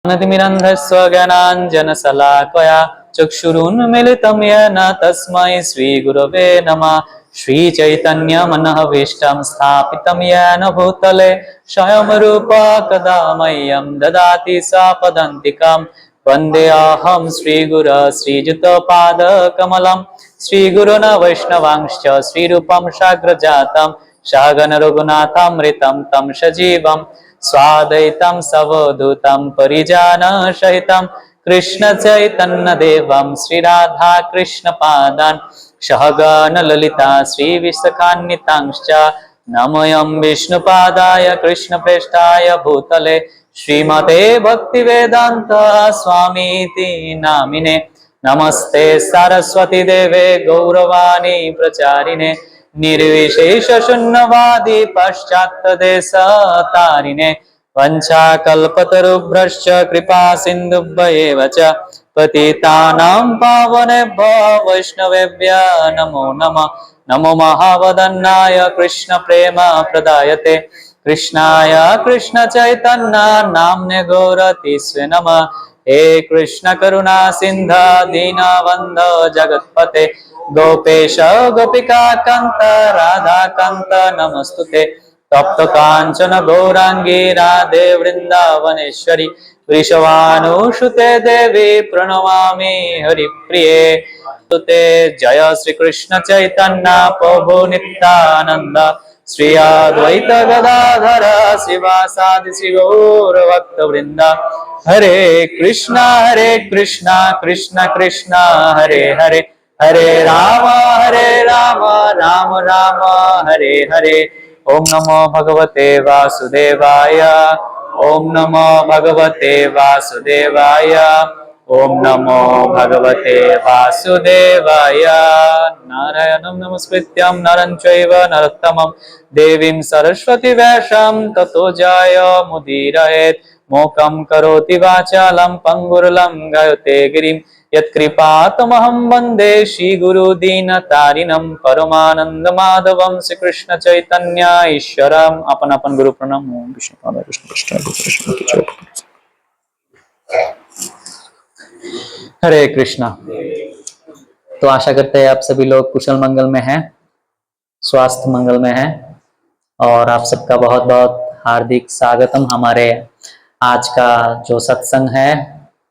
ज्ञानतिमिरन्धस्य ज्ञानाञ्जनशलाकया चक्षुरुन्मीलितं येन तस्मै श्रीगुरवे नमः। श्रीचैतन्यमनःभीष्टं स्थापितं येन भूतले स्वयं रूपः कदा मह्यं ददाति स्वपदान्तिकं। वन्देऽहं श्रीगुरो श्रीयुतपादकमलं श्रीगुरून् वैष्णवांश्च श्रीरूपं साग्रजातं सहगण रघुनाथामृतं तं सजीवं स्वाद्वैतं सवधूतं परिजनसहितं कृष्ण चैतन्य देवं श्रीराधा कृष्ण पादान् सहगण ललिता श्रीविशाखान्वितांश्च नमोऽयं विष्णुपादाय कृष्णप्रेष्ठाय भूतले श्रीमते भक्तिवेदान्त स्वामीति नामिने। नमस्ते सरस्वती देवे गौरवाणी प्रचारिणे निर्विशेष शून्यवादी पाश्चात्यदेशतारिणे वंशाकल्पतरुभ्यश्च कृपा सिन्धुभ्येव च पतितानां पावनेभ्यो वैष्णवेभ्यो नमो नमः। नमो महावदन्नाय कृष्ण प्रेम प्रदायते कृष्णाय कृष्ण चैतन्य नाम्ने गौरतिस्वे नमः। हे कृष्ण करुणा सिन्धु दीनबन्धो जगत्पते गोपेश गोपिका कांत राधा कांत नमस्तुते। तप्त कांचन गौरांगी राधे वृंदावनेश्वरी वृषभानुसुते देवी प्रणमामि हरिप्रिये। तुते जय श्री कृष्ण चैतन्य प्रभु नित्यानंद श्री अद्वैत गदाधर शिवासादि श्री गौर भक्त वृंद। हरे कृष्णा कृष्ण कृष्ण हरे हरे हरे राम राम राम हरे हरे। ओम नमो भगवते वासुदेवाय ओम नमो भगवते वासुदेवाय ओम नमो भगवते वासुदेवाय। नारायणं नमस्कृत्यं नरं चैव नरोत्तमं देवीं सरस्वती व्यासं ततो जयमुदीरयेत्। मोकं करोति वाचालं पंगुरुलं गायते गिरिं यत्कृपातमहं वन्दे श्रीगुरुदीनतारिणं परमानंद माधवं श्रीकृष्ण चैतन्य ईश्वरम्। अपन अपन गुरु प्रणाम। ओम विष्णु कृष्ण कृष्ण। हरे कृष्णा। तो आशा करते हैं आप सभी लोग कुशल मंगल में हैं, स्वास्थ्य मंगल में हैं और आप सबका बहुत बहुत हार्दिक स्वागतम हमारे आज का जो सत्संग है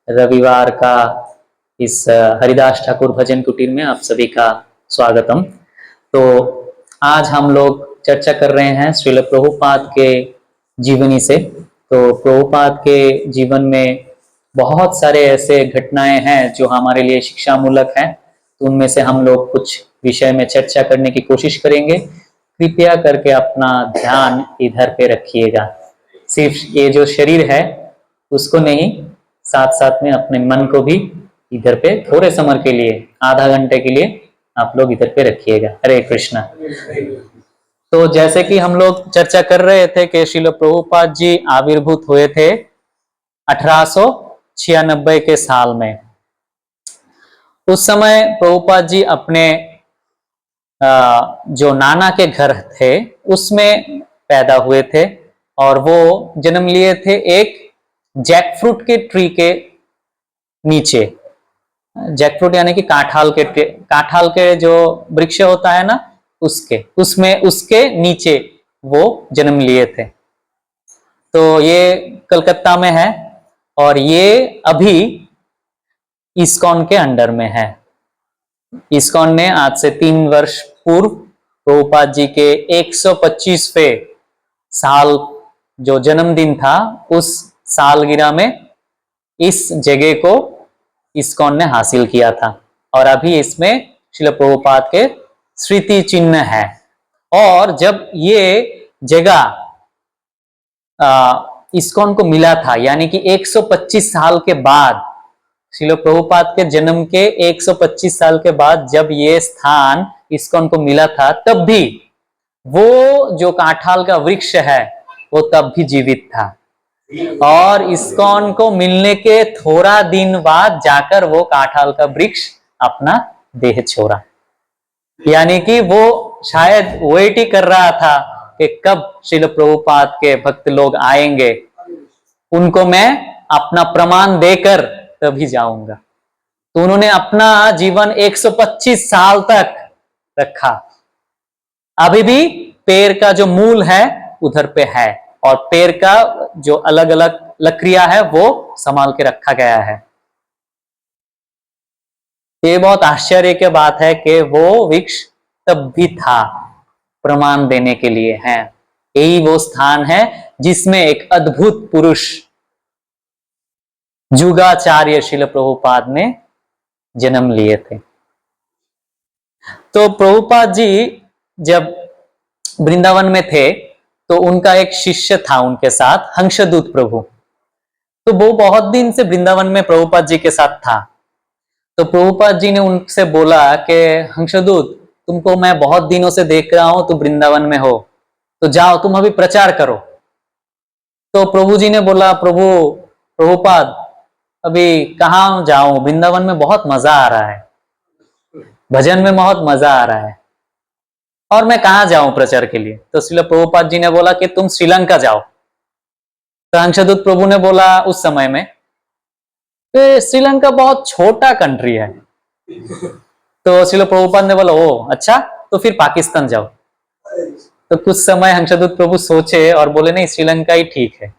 रविवार का इस हरिदास ठाकुर भजन कुटीर में आप सभी का स्वागतम। तो आज हम लोग चर्चा कर रहे हैं श्रील प्रभुपाद के जीवनी से। तो प्रभुपाद के जीवन में बहुत सारे ऐसे घटनाएं हैं जो हमारे लिए शिक्षा मूलक हैं, तो उनमें से हम लोग कुछ विषय में चर्चा करने की कोशिश करेंगे। कृपया करके अपना ध्यान इधर पे रखिएगा, सिर्फ ये जो शरीर है उसको नहीं, साथ साथ में अपने मन को भी इधर पे थोड़े समय के लिए आधा घंटे के लिए आप लोग इधर पे रखिएगा। हरे कृष्णा। तो जैसे कि हम लोग चर्चा कर रहे थे कि श्रील प्रभुपाद जी आविर्भूत हुए थे 1896 के साल में। उस समय प्रभुपाद जी अपने जो नाना के घर थे उसमें पैदा हुए थे और वो जन्म लिए थे एक जैकफ्रूट के ट्री के नीचे। जैकफ्रूट यानी कि कांठाल के जो वृक्ष होता है ना, उसके नीचे वो जन्म लिए थे। तो ये कलकत्ता में है और ये अभी इस्कॉन के अंडर में है। इस्कॉन ने आज से 3 वर्ष पूर्व प्रभुपाद जी के 125वें साल जो जन्मदिन था उस सालगिरह में इस जगह को इस्कॉन ने हासिल किया था और अभी इसमें श्रील प्रभुपाद के स्मृति चिन्ह है। और जब ये जगह इस्कॉन को मिला था, यानी कि 125 साल के बाद, श्रील प्रभुपाद के जन्म के 125 साल के बाद जब ये स्थान इस्कॉन को मिला था, तब भी वो जो कांठाल का वृक्ष है वो तब भी जीवित था और इस्कॉन को मिलने के थोड़ा दिन बाद जाकर वो कांठाल का वृक्ष अपना देह छोड़ा। यानी कि वो शायद वेट ही कर रहा था कि कब श्रील प्रभुपाद के भक्त लोग आएंगे, उनको मैं अपना प्रमाण देकर तभी जाऊंगा। तो उन्होंने अपना जीवन 125 साल तक रखा। अभी भी पेड़ का जो मूल है उधर पे है, और पेड़ का जो अलग अलग लकड़ियां है वो संभाल के रखा गया है। ये बहुत आश्चर्य की बात है कि वो वृक्ष तब भी था प्रमाण देने के लिए है। यही वो स्थान है जिसमें एक अद्भुत पुरुष जुगाचार्य श्रील प्रभुपाद ने जन्म लिए थे। तो प्रभुपाद जी जब वृंदावन में थे तो उनका एक शिष्य था उनके साथ, हंसदूत प्रभु। तो वो बहुत दिन से वृंदावन में प्रभुपाद जी के साथ था। तो प्रभुपाद जी ने उनसे बोला कि हंसदूत, तुमको मैं बहुत दिनों से देख रहा हूं, तुम वृंदावन में हो, तो जाओ तुम अभी प्रचार करो। तो प्रभु जी ने बोला, प्रभुपाद अभी कहाँ जाऊं, वृंदावन में बहुत मजा आ रहा है, भजन में बहुत मजा आ रहा है, और मैं कहाँ जाऊं प्रचार के लिए। तो श्रील प्रभुपाद जी ने बोला कि तुम श्रीलंका जाओ। तो हंसदूत प्रभु ने बोला उस समय में श्रीलंका बहुत छोटा कंट्री है। तो श्रील प्रभुपाद ने बोला ओ अच्छा, तो फिर पाकिस्तान जाओ। तो कुछ समय हंसदूत प्रभु सोचे और बोले नहीं, श्रीलंका ही ठीक है।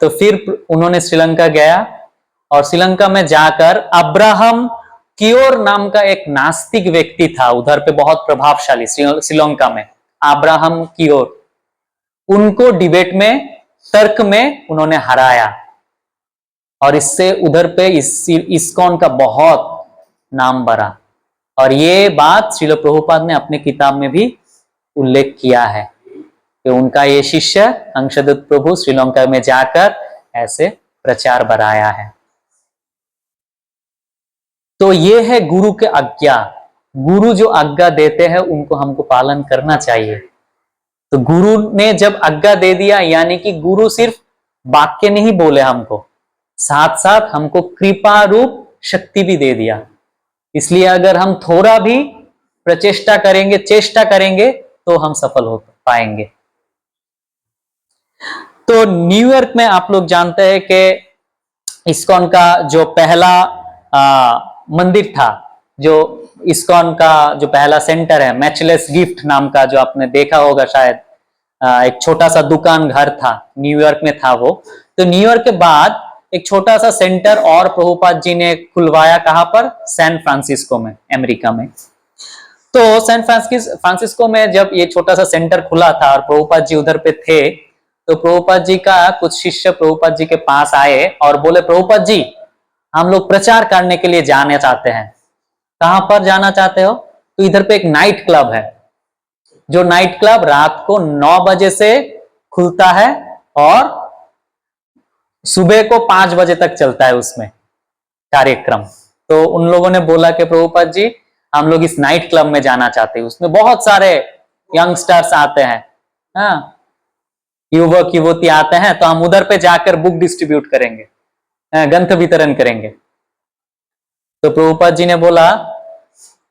तो फिर उन्होंने श्रीलंका गया, और श्रीलंका में जाकर अब्राहम कियोर नाम का एक नास्तिक व्यक्ति था उधर पे, बहुत प्रभावशाली श्रीलंका में, अब्राहम कियोर, उनको डिबेट में, तर्क में उन्होंने हराया, और इससे उधर पे इस्कॉन का बहुत नाम बढ़ा। और ये बात श्रील प्रभुपाद ने अपने किताब में भी उल्लेख किया है कि उनका ये शिष्य हंसदूत प्रभु श्रीलंका में जाकर ऐसे प्रचार बढ़ाया है। तो ये है गुरु के आज्ञा। गुरु जो आज्ञा देते हैं उनको हमको पालन करना चाहिए। तो गुरु ने जब आज्ञा दे दिया, यानी कि गुरु सिर्फ वाक्य नहीं बोले हमको, साथ साथ हमको कृपा रूप शक्ति भी दे दिया। इसलिए अगर हम थोड़ा भी प्रचेष्टा करेंगे, चेष्टा करेंगे, तो हम सफल हो पाएंगे। तो न्यूयॉर्क में आप लोग जानते हैं कि इस्कॉन का जो पहला मंदिर था, जो इस्कॉन का जो पहला सेंटर है, मैचलेस गिफ्ट नाम का, जो आपने देखा होगा शायद, एक छोटा सा दुकान घर था, न्यूयॉर्क में था वो। तो न्यूयॉर्क के बाद एक छोटा सा सेंटर और प्रभुपाद जी ने खुलवाया, कहां पर? सैन फ्रांसिस्को में, अमेरिका में। तो सैन फ्रांसिस्को में जब ये छोटा सा सेंटर खुला था और प्रभुपाद जी उधर पे थे, तो प्रभुपाद जी का कुछ शिष्य प्रभुपाद जी के पास आए और बोले, प्रभुपाद जी हम लोग प्रचार करने के लिए जाना चाहते हैं। कहां पर जाना चाहते हो? तो इधर पे एक नाइट क्लब है, जो नाइट क्लब रात को 9 बजे से खुलता है और सुबह को 5 बजे तक चलता है उसमें कार्यक्रम। तो उन लोगों ने बोला कि प्रभुपाद जी हम लोग इस नाइट क्लब में जाना चाहते हैं, उसमें बहुत सारे यंगस्टर्स आते हैं, हाँ, युवक युवती आते हैं, तो हम उधर पे जाकर बुक डिस्ट्रीब्यूट करेंगे, ग्रंथ वितरण करेंगे। तो प्रभुपाद जी ने बोला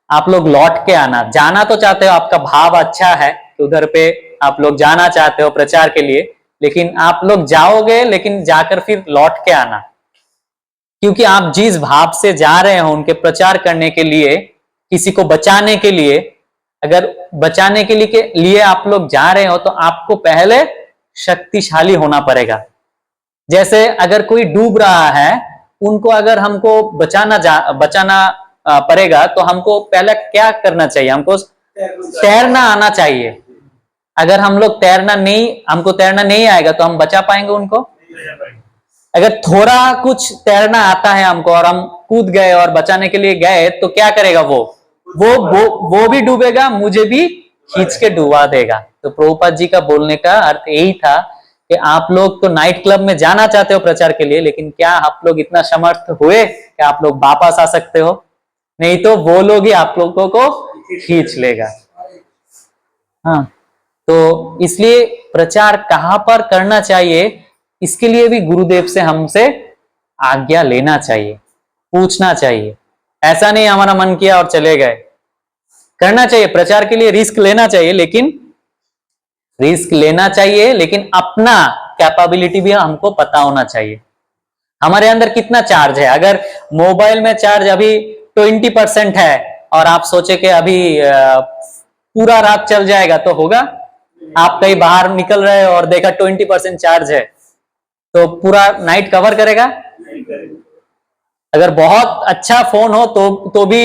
आप लोग लौट के आना, जाना तो चाहते हो, आपका भाव अच्छा है कि उधर पे आप लोग जाना चाहते हो प्रचार के लिए, लेकिन आप लोग जाओगे लेकिन जाकर फिर लौट के आना, क्योंकि आप जिस भाव से जा रहे हो उनके प्रचार करने के लिए, किसी को बचाने के लिए, अगर बचाने के लिए आप लोग जा रहे हो तो आपको पहले शक्तिशाली होना पड़ेगा। जैसे अगर कोई डूब रहा है, उनको अगर हमको बचाना पड़ेगा, तो हमको पहले क्या करना चाहिए? हमको तैरना आना चाहिए। अगर हमको तैरना नहीं आएगा तो हम बचा पाएंगे उनको? अगर थोड़ा कुछ तैरना आता है हमको और हम कूद गए और बचाने के लिए गए, तो क्या करेगा वो भी डूबेगा, मुझे भी खींच के डुबा देगा। तो प्रभुपाद जी का बोलने का अर्थ यही था कि आप लोग तो नाइट क्लब में जाना चाहते हो प्रचार के लिए, लेकिन क्या आप लोग इतना समर्थ हुए कि आप लोग वापस आ सकते हो? नहीं तो वो लोग ही आप लोगों को खींच लेगा। हाँ, तो इसलिए प्रचार कहां पर करना चाहिए, इसके लिए भी गुरुदेव से हमसे आज्ञा लेना चाहिए, पूछना चाहिए। ऐसा नहीं हमारा मन किया और चले गए, करना चाहिए। प्रचार के लिए रिस्क लेना चाहिए, लेकिन अपना कैपेबिलिटी भी हमको पता होना चाहिए। हमारे अंदर कितना चार्ज है? अगर मोबाइल में चार्ज अभी 20% है और आप सोचे कि अभी पूरा रात चल जाएगा, तो होगा? आप कहीं बाहर निकल रहे हो और देखा 20% चार्ज है, तो पूरा नाइट कवर करेगा? अगर बहुत अच्छा फोन हो तो भी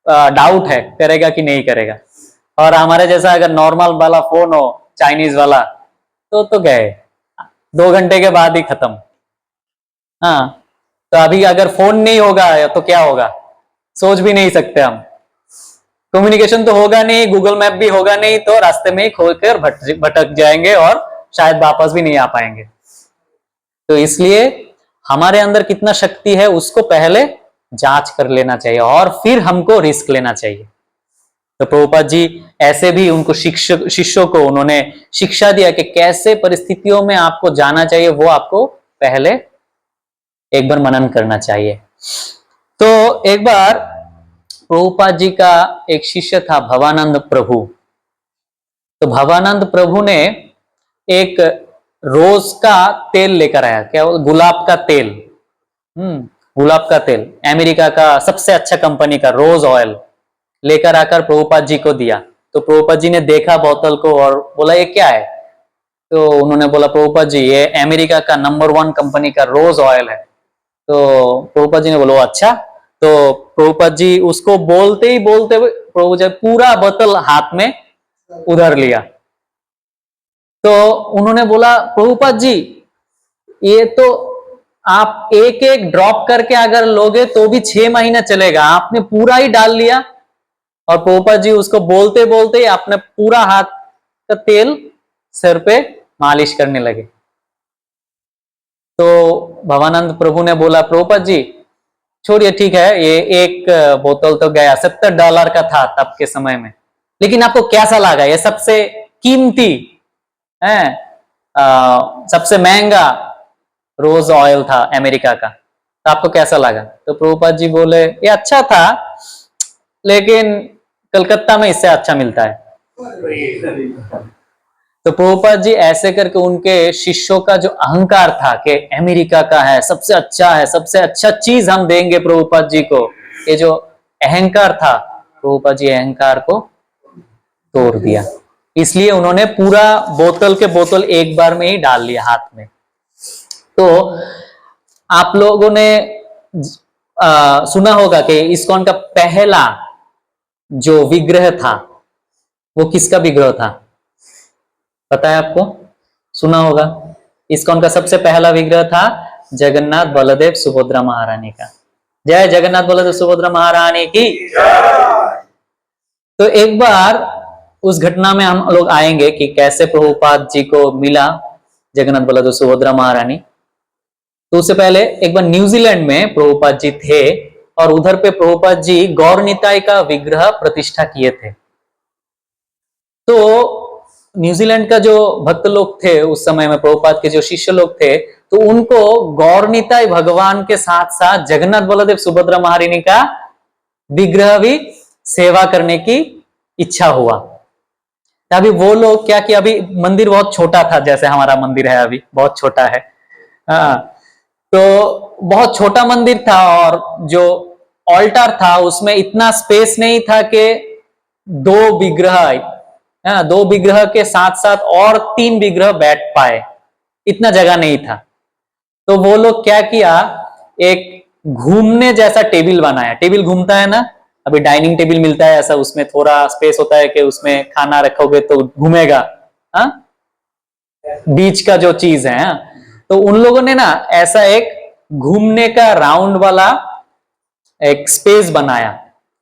डाउट है करेगा कि नहीं करेगा। और हमारे जैसा अगर नॉर्मल वाला फोन हो, चाइनीज वाला, तो गए 2 घंटे के बाद ही खत्म। हाँ, तो अभी अगर फोन नहीं होगा तो क्या होगा, सोच भी नहीं सकते हम। कम्युनिकेशन तो होगा नहीं, गूगल मैप भी होगा नहीं, तो रास्ते में ही खोकर भटक जाएंगे और शायद वापस भी नहीं आ पाएंगे। तो इसलिए हमारे अंदर कितना शक्ति है उसको पहले जांच कर लेना चाहिए और फिर हमको रिस्क लेना चाहिए। तो प्रभुपाद जी ऐसे भी उनको शिष्यों को उन्होंने शिक्षा दिया कि कैसे परिस्थितियों में आपको जाना चाहिए, वो आपको पहले एक बार मनन करना चाहिए। तो एक बार प्रभुपाद जी का एक शिष्य था भवानंद प्रभु। तो भवानंद प्रभु ने एक रोज का तेल लेकर आया, क्या गुलाब का तेल, गुलाब का तेल, अमेरिका का सबसे अच्छा कंपनी का रोज ऑयल लेकर आकर प्रभुपाद जी को दिया। तो प्रभुपाद जी ने देखा बोतल को और बोला ये क्या है? तो उन्होंने बोला प्रभुपाद जी ये अमेरिका का नंबर 1 कंपनी का रोज ऑयल है। तो प्रभुपाद जी ने बोला अच्छा। तो प्रभुपाद जी उसको बोलते ही बोलते प्रभु जी पूरा बोतल हाथ में उधर लिया। तो उन्होंने बोला प्रभुपाद जी ये तो आप एक एक ड्रॉप करके अगर लोगे तो भी 6 महीने चलेगा, आपने पूरा ही डाल लिया। और प्रभुपाद जी उसको बोलते बोलते अपने पूरा हाथ का तेल सिर पे मालिश करने लगे। तो भवानंद प्रभु ने बोला प्रभुपाद जी छोड़िए, ठीक है, ये एक बोतल तो गया, $70 का था तब के समय में, लेकिन आपको कैसा लगा? ये सबसे कीमती है, सबसे महंगा रोज ऑयल था अमेरिका का, तो आपको कैसा लगा? तो प्रभुपाद जी बोले ये अच्छा था, लेकिन कलकत्ता में इससे अच्छा मिलता है। तो प्रभुपाद जी ऐसे करके उनके शिष्यों का जो अहंकार था कि अमेरिका का है, सबसे अच्छा है, सबसे अच्छा चीज हम देंगे प्रभुपाद जी को, ये जो अहंकार था, प्रभुपाद जी अहंकार को तोड़ दिया। इसलिए उन्होंने पूरा बोतल के बोतल एक बार में ही डाल लिया हाथ में। तो आप लोगों ने सुना होगा कि इस्कॉन का पहला जो विग्रह था वो किसका विग्रह था? पता है आपको? सुना होगा। इस्कॉन का सबसे पहला विग्रह था जगन्नाथ बलदेव सुभद्रा महारानी का। जय जगन्नाथ बलदेव सुभद्रा महारानी की। तो एक बार उस घटना में हम लोग आएंगे कि कैसे प्रभुपाद जी को मिला जगन्नाथ बलदेव सुभद्रा महारानी। तो उससे पहले एक बार न्यूजीलैंड में प्रभुपाद जी थे और उधर पे प्रभुपाद जी गौर निताई का विग्रह प्रतिष्ठा किए थे। तो न्यूजीलैंड का जो भक्त लोग थे उस समय में, प्रभुपाद के जो शिष्य लोग थे, तो उनको गौर निताई भगवान के साथ साथ जगन्नाथ बलदेव सुभद्रा महारानी का विग्रह भी सेवा करने की इच्छा हुआ। अभी वो लोग क्या कि अभी मंदिर बहुत छोटा था, जैसे हमारा मंदिर है अभी बहुत छोटा है। तो बहुत छोटा मंदिर था और जो ऑल्टर था उसमें इतना स्पेस नहीं था कि 2 विग्रह के साथ साथ और 3 विग्रह बैठ पाए, इतना जगह नहीं था। तो वो लोग क्या किया, एक घूमने जैसा टेबल बनाया। टेबल घूमता है ना, अभी डाइनिंग टेबल मिलता है ऐसा, उसमें थोड़ा स्पेस होता है कि उसमें खाना रखोगे तो घूमेगा, बीच का जो चीज है। तो उन लोगों ने ना ऐसा एक घूमने का राउंड वाला एक स्पेस बनाया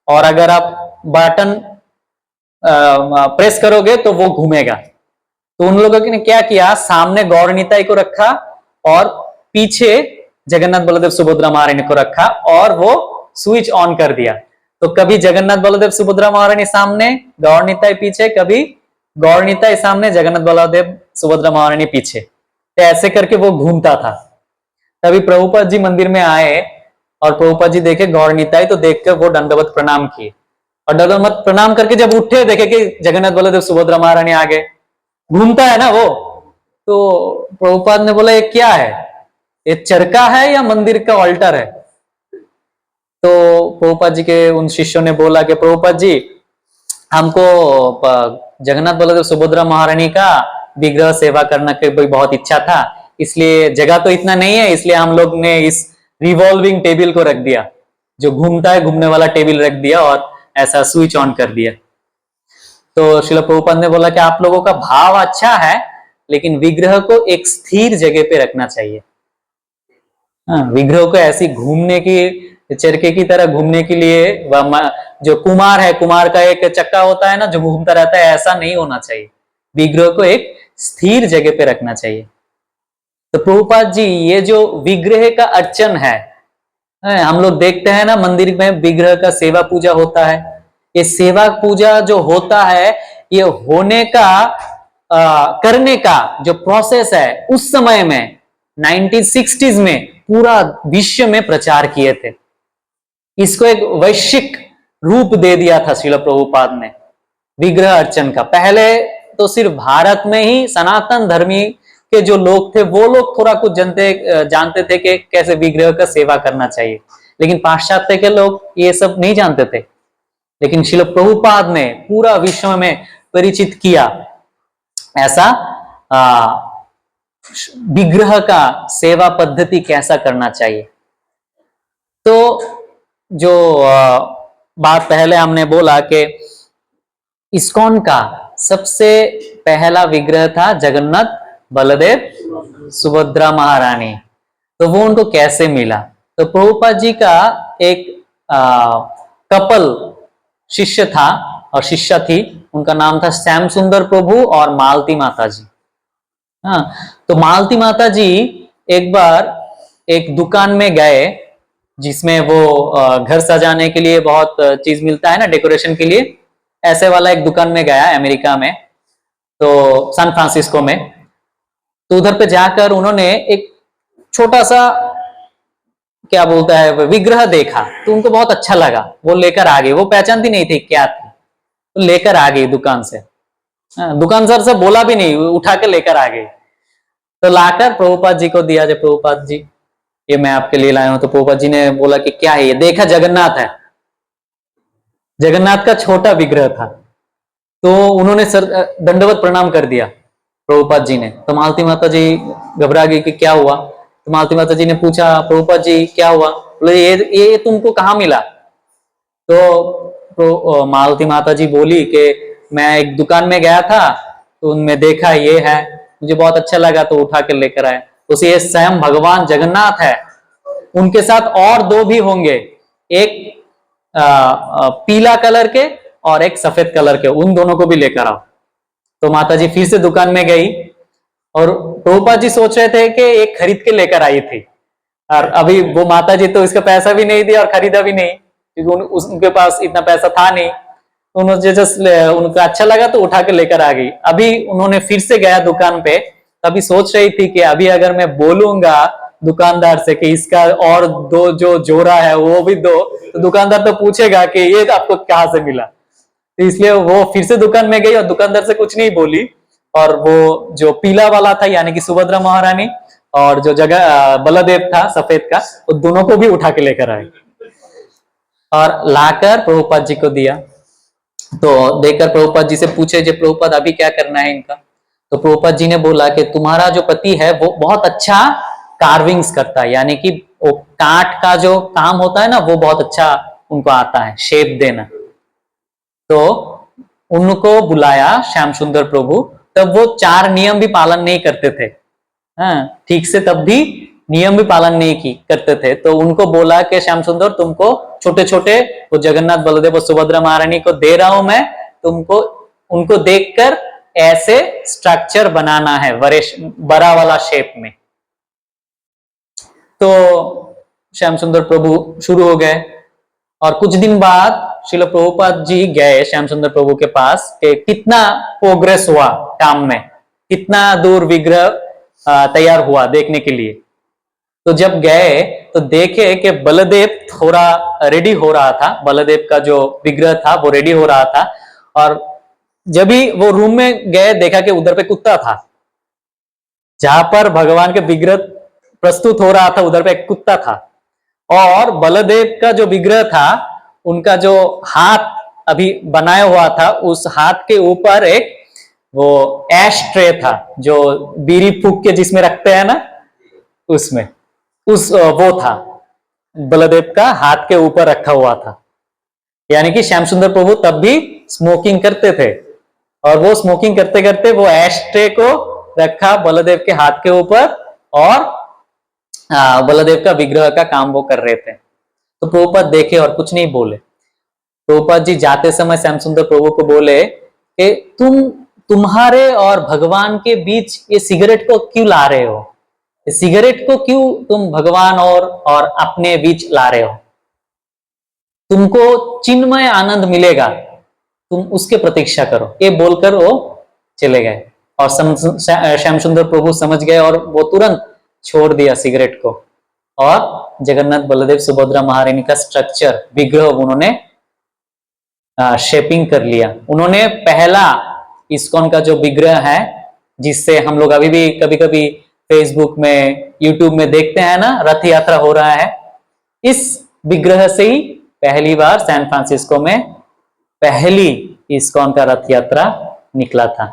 और अगर आप बटन प्रेस करोगे तो वो घूमेगा। तो उन लोगों ने क्या किया, सामने गौर निताई को रखा और पीछे जगन्नाथ बलदेव सुभद्रा महारानी को रखा और वो स्विच ऑन कर दिया। तो कभी जगन्नाथ बलदेव सुभद्रा महारानी सामने, गौर निताई पीछे, कभी गौर निताई सामने, जगन्नाथ बलदेव सुभद्रा महारानी पीछे। तो ऐसे करके वो घूमता था। तभी प्रभुपाद जी मंदिर में आए और प्रभुपाद जी देखे गौर निताई, तो देखकर वो दंडवत प्रणाम किए और दंडवत प्रणाम करके जब उठे देखे कि जगन्नाथ बलदेव सुभद्रा महारानी आगे, घूमता है ना वो। तो प्रभुपाद ने बोला ये क्या है? ये चरखा है या मंदिर का ऑल्टर है? तो प्रभुपाद जी के उन शिष्यों ने बोला कि प्रभुपाद जी, हमको जगन्नाथ बलदेव सुभद्रा महारानी का विग्रह सेवा करने की भी बहुत इच्छा था, इसलिए जगह तो इतना नहीं है, इसलिए हम लोग ने इस रिवॉल्विंग टेबल को रख दिया, जो घूमता है घूमने वाला टेबल रख दिया और ऐसा स्विच ऑन कर दिया। तो श्रील प्रभुपाद ने बोला कि आप लोगों का भाव अच्छा है, लेकिन विग्रह को एक स्थिर जगह पे रखना चाहिए। विग्रह को ऐसी घूमने की, चरखे की तरह घूमने के लिए, जो कुमार है, कुमार का एक चक्का होता है ना जो घूमता रहता है, ऐसा नहीं होना चाहिए। विग्रह को एक स्थिर जगह पे रखना चाहिए। तो प्रभुपाद जी, ये जो विग्रह का अर्चन है, हम लोग देखते हैं ना मंदिर में विग्रह का सेवा पूजा होता है। ये सेवा पूजा जो होता है, ये होने का करने का जो प्रोसेस है, उस समय में 1960s में पूरा विश्व में प्रचार किए थे। इसको एक वैश्विक रूप दे दिया था श्रील प्रभुपाद ने विग्रह अर्चन का। पहले तो सिर्फ भारत में ही सनातन धर्मी के जो लोग थे, वो लोग थोड़ा कुछ जानते थे कि कैसे विग्रह का सेवा करना चाहिए, लेकिन पाश्चात्य के लोग ये सब नहीं जानते थे। लेकिन श्रील प्रभुपाद ने पूरा विश्व में परिचित किया ऐसा विग्रह का सेवा पद्धति कैसा करना चाहिए। तो जो बात पहले हमने बोला कि इस्कॉन का सबसे पहला विग्रह था जगन्नाथ बलदेव सुभद्रा महारानी। तो वो उनको कैसे मिला? तो प्रभुपाद जी का एक कपल शिष्य था और शिष्या थी, उनका नाम था श्याम सुंदर प्रभु और मालती माता जी। हाँ, तो मालती माता जी एक बार एक दुकान में गए, जिसमें वो घर सजाने के लिए बहुत चीज मिलता है ना, डेकोरेशन के लिए, ऐसे वाला एक दुकान में गया अमेरिका में, तो सैन फ्रांसिस्को में। तो उधर पे जाकर उन्होंने एक छोटा सा, क्या बोलता है, विग्रह देखा, तो उनको बहुत अच्छा लगा, वो लेकर आ गए। वो पहचानती नहीं थी क्या थी, तो लेकर आ गई दुकान से। दुकानदार से बोला भी नहीं, उठा के लेकर आ गई। तो लाकर प्रभुपाद जी को दिया, जब प्रभुपाद जी ये मैं आपके लिए लाया हूं। तो प्रभुपाद जी ने बोला कि क्या है ये? देखा, जगन्नाथ है, जगन्नाथ का छोटा विग्रह था। तो उन्होंने सर दंडवत प्रणाम कर दिया प्रभुपाद जी ने। तो मालती माता जी घबरा गई कि क्या हुआ। तो मालती माता जी ने पूछा, प्रभुपाद जी क्या हुआ? बोले ये तुमको कहाँ मिला? तो मालती माता जी बोली कि मैं एक दुकान में गया था, तो उनमें देखा ये है, मुझे बहुत अच्छा लगा, तो उठा के लेकर आए। तो ये स्वयं भगवान जगन्नाथ है, उनके साथ और दो भी होंगे, एक पीला कलर के और एक सफेद कलर के, उन दोनों को भी लेकर आओ। तो माता जी फिर से दुकान में गई, और प्रभुपाद जी सोच रहे थे कि एक खरीद के लेकर आई थी, और अभी वो माता जी तो इसका पैसा भी नहीं दिया और खरीदा भी नहीं, क्योंकि उनके पास इतना पैसा था नहीं। उन्होंने जस्ट उनको अच्छा लगा तो उठा के लेकर आ गई। अभी उन्होंने फिर से गया दुकान पे, तभी सोच रही थी कि अभी अगर मैं बोलूंगा दुकानदार से कि इसका और दो जो जोड़ा है वो भी दो, तो दुकानदार तो पूछेगा कि ये आपको कहाँ से मिला। तो इसलिए वो फिर से दुकान में गई और दुकानदार से कुछ नहीं बोली, और वो जो पीला वाला था यानी कि सुभद्रा महारानी, और जो जगह बलदेव था सफेद का, वो दोनों को भी उठा के लेकर आए और लाकर प्रभुपाद जी को दिया। तो देखकर प्रभुपाद जी से पूछे, जो प्रभुपाद अभी क्या करना है इनका? तो प्रभुपाद जी ने बोला कि तुम्हारा जो पति है वो बहुत अच्छा कार्विंग्स करता है, यानी कि वो काट का जो काम होता है ना, वो बहुत अच्छा उनको आता है, शेप देना। तो उनको बुलाया श्याम सुंदर प्रभु, तब वो 4 नियम भी पालन नहीं करते थे, ठीक से, तब भी नियम भी पालन नहीं करते थे। तो उनको बोला कि श्याम सुंदर, तुमको छोटे छोटे वो जगन्नाथ बलदेव और सुभद्रा महारानी को दे रहा हूं मैं, तुमको उनको देखकर ऐसे स्ट्रक्चर बनाना है, बड़ा वाला शेप में। तो श्याम सुंदर प्रभु शुरू हो गए, और कुछ दिन बाद श्रील प्रभुपाद जी गए श्याम सुंदर प्रभु के पास कि कितना प्रोग्रेस हुआ काम में, कितना दूर विग्रह तैयार हुआ देखने के लिए। तो जब गए तो देखे कि बलदेव थोड़ा रेडी हो रहा था, बलदेव का जो विग्रह था वो रेडी हो रहा था। और जब भी वो रूम में गए देखा कि उधर पे कुत्ता था, जहां पर भगवान के विग्रह प्रस्तुत हो रहा था, उधर पे एक कुत्ता था और बलदेव का जो विग्रह था, उनका जो हाथ अभी बनाया हुआ था, उस हाथ के ऊपर एक वो एश ट्रे था, जो बीड़ी फूक के जिसमें रखते हैं ना, उसमें वो था, बलदेव का हाथ के ऊपर रखा हुआ था। यानी कि श्याम सुंदर प्रभु तब भी स्मोकिंग करते थे और वो स्मोकिंग करते करते वो एश ट्रे को रखा बलदेव के हाथ के ऊपर और बलदेव का विग्रह का काम वो कर रहे थे। तो प्रभुपाद देखे और कुछ नहीं बोले। प्रभुपाद जी जाते समय श्याम सुंदर प्रभु को बोले कि तुम्हारे और भगवान के बीच ये सिगरेट को क्यों ला रहे हो, सिगरेट को क्यों तुम भगवान और अपने बीच ला रहे हो, तुमको चिन्मय आनंद मिलेगा, तुम उसके प्रतीक्षा करो। ये बोलकर वो चले गए और श्याम सुंदर प्रभु समझ गए और वो तुरंत छोड़ दिया सिगरेट को और जगन्नाथ बलदेव सुभद्रा महारानी का स्ट्रक्चर विग्रह उन्होंने शेपिंग कर लिया। उन्होंने पहला इस्कॉन का जो विग्रह है, जिससे हम लोग अभी भी कभी कभी फेसबुक में यूट्यूब में देखते हैं ना, रथ यात्रा हो रहा है, इस विग्रह से ही पहली बार सैन फ्रांसिस्को में पहली इस्कॉन का रथ यात्रा निकला था।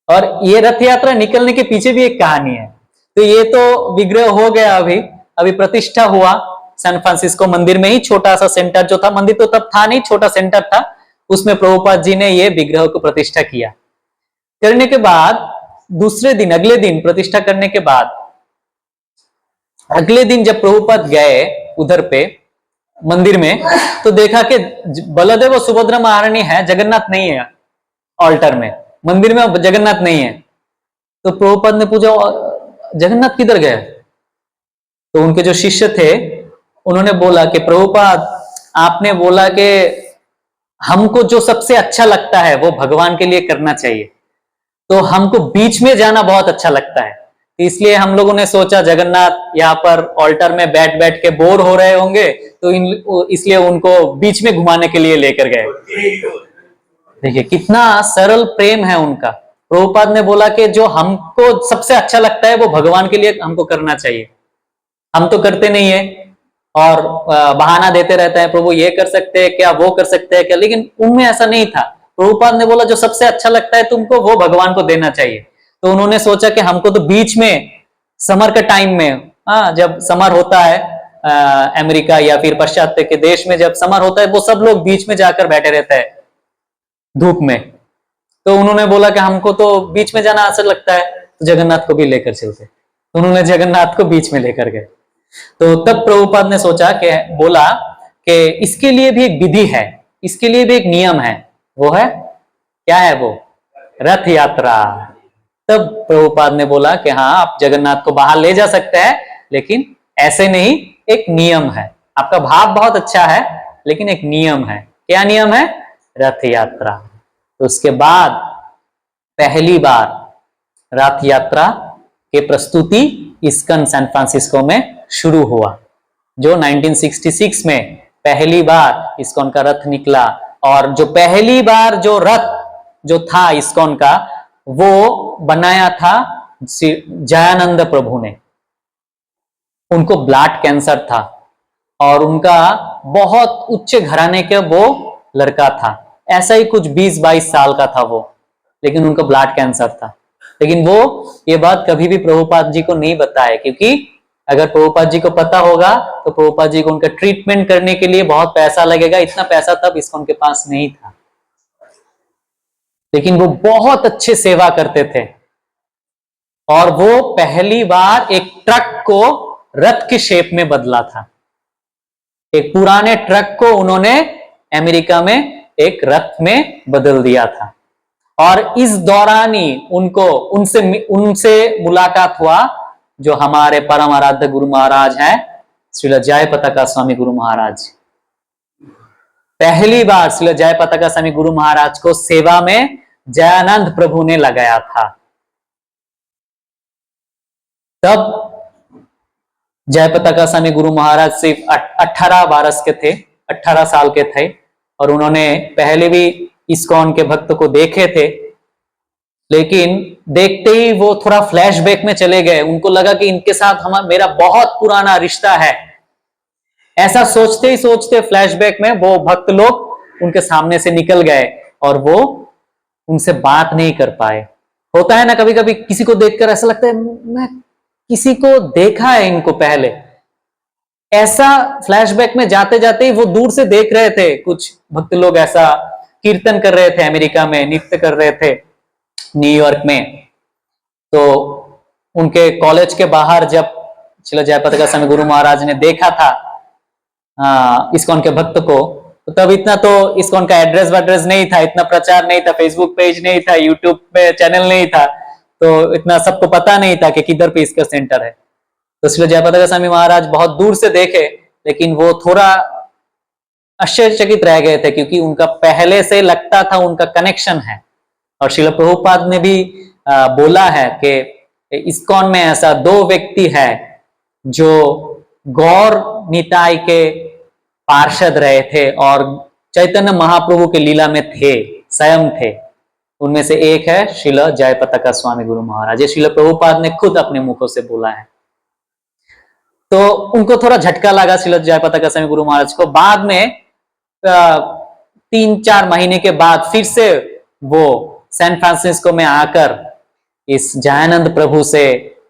और ये रथ यात्रा निकलने के पीछे भी एक कहानी है। तो ये तो विग्रह हो गया, अभी प्रतिष्ठा हुआ सैन फ्रांसिस्को मंदिर में ही, छोटा सा सेंटर जो था, मंदिर तो तब था नहीं, छोटा सेंटर था, उसमें प्रभुपाद जी ने ये विग्रह को प्रतिष्ठा किया। करने के बाद दूसरे दिन, अगले दिन प्रतिष्ठा करने के बाद अगले दिन जब प्रभुपाद गए उधर पे मंदिर में, तो देखा कि बलदेव और सुभद्रा महारानी है, जगन्नाथ नहीं है ऑल्टर में, मंदिर में जगन्नाथ नहीं है। तो प्रभुपाद ने पूछा जगन्नाथ किधर गए? तो उनके जो शिष्य थे उन्होंने बोला कि प्रभुपाद आपने बोला कि हमको जो सबसे अच्छा लगता है वो भगवान के लिए करना चाहिए, तो हमको बीच में जाना बहुत अच्छा लगता है, इसलिए हम लोगों ने सोचा जगन्नाथ यहाँ पर ऑल्टर में बैठ बैठ के बोर हो रहे होंगे, तो इसलिए उनको बीच में घुमाने के लिए लेकर गए। देखिए कितना सरल प्रेम है उनका। प्रभुपाद ने बोला कि जो हमको सबसे अच्छा लगता है वो भगवान के लिए हमको करना चाहिए, हम तो करते नहीं है और बहाना देते रहते हैं, प्रभु ये कर सकते हैं क्या, वो कर सकते हैं क्या, लेकिन उनमें ऐसा नहीं था। प्रभुपाद ने बोला जो सबसे अच्छा लगता है तुमको वो भगवान को देना चाहिए। तो उन्होंने सोचा कि हमको तो बीच में समर के टाइम में, जब समर होता है अमेरिका या फिर पाश्चात्य के देश में जब समर होता है, वो सब लोग बीच में जाकर बैठे रहते हैं धूप में। तो उन्होंने बोला कि हमको तो बीच में जाना अच्छा लगता है, तो जगन्नाथ को भी लेकर चलते। तो उन्होंने जगन्नाथ को बीच में लेकर गए। तो तब प्रभुपाद ने सोचा कि बोला कि इसके लिए भी एक विधि है, इसके लिए भी एक नियम है, वो है क्या है, वो रथ यात्रा। तब प्रभुपाद ने बोला कि हाँ आप जगन्नाथ को बाहर ले जा सकते हैं, लेकिन ऐसे नहीं, एक नियम है। आपका भाव बहुत अच्छा है लेकिन एक नियम है। क्या नियम है? रथ यात्रा। तो उसके बाद पहली बार रथ यात्रा के प्रस्तुति इस्कॉन सैन फ्रांसिस्को में शुरू हुआ, जो 1966 में पहली बार इस्कॉन का रथ निकला। और जो पहली बार जो रथ जो था इस्कॉन का, वो बनाया था जयानंद प्रभु ने। उनको ब्लड कैंसर था और उनका बहुत उच्च घराने के वो लड़का था, ऐसा ही कुछ 20-22 साल का था वो, लेकिन उनका ब्लड कैंसर था। लेकिन वो ये बात कभी भी प्रभुपाद जी को नहीं बताया, क्योंकि अगर प्रभुपाद जी को पता होगा तो प्रभुपाद जी को उनका ट्रीटमेंट करने के लिए बहुत पैसा लगेगा। इतना पैसा तब इस्कॉन के पास नहीं था, लेकिन वो बहुत अच्छे सेवा करते थे। और वो पहली बार एक ट्रक को रथ के शेप में बदला था। एक पुराने ट्रक को उन्होंने अमेरिका में एक रथ में बदल दिया था। और इस दौरान ही उनको उनसे मुलाकात हुआ जो हमारे परम आराध्य गुरु महाराज हैं, श्रील जय पताका स्वामी गुरु महाराज। पहली बार श्रील जय पताका स्वामी गुरु महाराज को सेवा में जयानंद प्रभु ने लगाया था। तब जय पताका स्वामी गुरु महाराज सिर्फ 18 बरस के थे, 18 साल के थे, और उन्होंने पहले भी इस्कॉन के भक्त को देखे थे। लेकिन देखते ही वो थोड़ा फ्लैशबैक में चले गए। उनको लगा कि इनके साथ मेरा बहुत पुराना रिश्ता है। ऐसा सोचते ही सोचते फ्लैशबैक में वो भक्त लोग उनके सामने से निकल गए और वो उनसे बात नहीं कर पाए। होता है ना, कभी कभी किसी को देखकर ऐसा लगता है मैं किसी को देखा है इनको पहले। ऐसा फ्लैशबैक में जाते जाते ही वो दूर से देख रहे थे, कुछ भक्त लोग ऐसा कीर्तन कर रहे थे, अमेरिका में नृत्य कर रहे थे, न्यूयॉर्क में। तो उनके कॉलेज के बाहर जब श्रील जयपताका गोस्वामी गुरु महाराज ने देखा था इस्कॉन के भक्त को, तो तब इतना तो इस्कॉन का एड्रेस वड्रेस नहीं था, इतना प्रचार नहीं था, फेसबुक पेज नहीं था, यूट्यूब पे चैनल नहीं था, तो इतना सबको पता नहीं था कि किधर पे इसका सेंटर है। तो श्रील जयपताका गोस्वामी महाराज बहुत दूर से देखे, लेकिन वो थोड़ा आश्चर्यचकित रह गए थे, क्योंकि उनका पहले से लगता था उनका कनेक्शन है। और श्रील प्रभुपाद ने भी बोला है कि इस्कॉन में ऐसा 2 व्यक्ति है जो गौर निताई के पार्षद रहे थे और चैतन्य महाप्रभु के लीला में थे, स्वयं थे। उनमें से एक है श्रील जयपताका स्वामी गुरु महाराज। ये श्रील प्रभुपाद ने खुद अपने मुखों से बोला है। तो उनको थोड़ा झटका लगा श्रील जयपताका स्वामी गुरु महाराज को। बाद में 3-4 महीने के बाद फिर से वो सैन फ्रांसिस्को में आकर इस जयानंद प्रभु से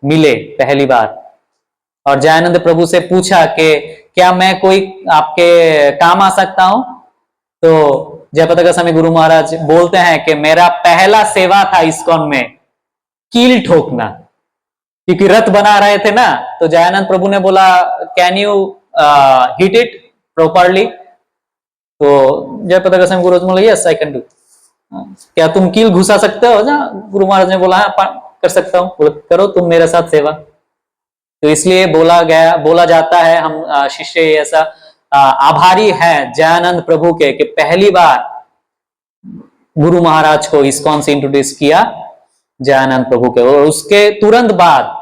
मिले पहली बार, और जयानंद प्रभु से पूछा कि क्या मैं कोई आपके काम आ सकता हूं। तो जयपताका स्वामी गुरु महाराज बोलते हैं कि मेरा पहला सेवा था इस्कॉन में कील ठोकना, क्योंकि रथ बना रहे थे ना। तो जयानंद प्रभु ने बोला can you hit it properly. तो जयपताका स्वामी गुरु बोला यस आई कैन डू। क्या तुम कील घुसा सकते हो ना? गुरु महाराज ने बोला हाँ कर सकता हूं। करो तुम मेरे साथ सेवा। तो इसलिए बोला जाता है, हम शिष्य ऐसा आभारी है जयानंद प्रभु के कि पहली बार गुरु महाराज को इस्कॉन से इंट्रोड्यूस किया जयानंद प्रभु के। और उसके तुरंत बाद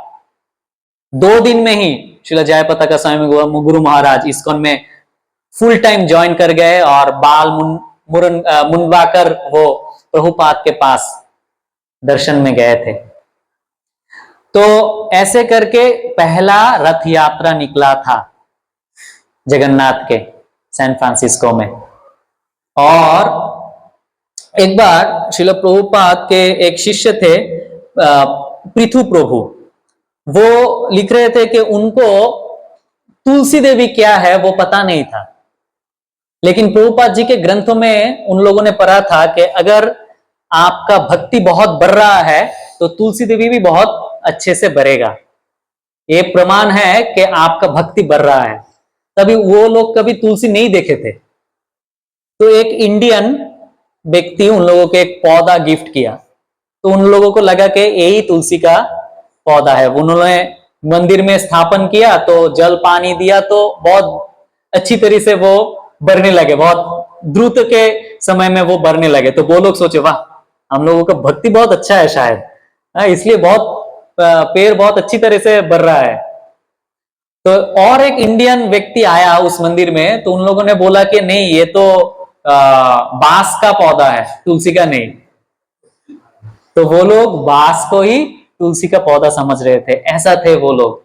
2 दिन में ही श्रील जयपताका स्वामी गुरु महाराज इस्कॉन में फुल टाइम ज्वाइन कर गए और बाल मुंडवाकर वो प्रभुपाद के पास दर्शन में गए थे। तो ऐसे करके पहला रथ यात्रा निकला था जगन्नाथ के सैन फ्रांसिस्को में। और एक बार श्रील प्रभुपाद के एक शिष्य थे पृथु प्रभु, वो लिख रहे थे कि उनको तुलसी देवी क्या है वो पता नहीं था, लेकिन प्रभुपाद जी के ग्रंथों में उन लोगों ने पढ़ा था कि अगर आपका भक्ति बहुत बढ़ रहा है तो तुलसी देवी भी बहुत अच्छे से बढ़ेगा। ये प्रमाण है कि आपका भक्ति बढ़ रहा है। तभी वो लोग कभी तुलसी नहीं देखे थे। तो एक इंडियन व्यक्ति उन लोगों को एक पौधा गिफ्ट किया, तो उन लोगों को लगा कि यही तुलसी का पौधा है। उन्होंने मंदिर में स्थापन किया, तो जल पानी दिया, तो बहुत अच्छी तरह से वो बढ़ने लगे, बहुत द्रुत के समय में वो बढ़ने लगे। तो वो लोग सोचे वाह हम लोगों का भक्ति बहुत अच्छा है शायद, इसलिए बहुत पेड़ बहुत अच्छी तरह से बढ़ रहा है। तो और एक इंडियन व्यक्ति आया उस मंदिर में, तो उन लोगों ने बोला कि नहीं ये तो बांस का पौधा है, तुलसी का नहीं। तो वो लोग बांस को ही तुलसी का पौधा समझ रहे थे, ऐसा थे वो लोग।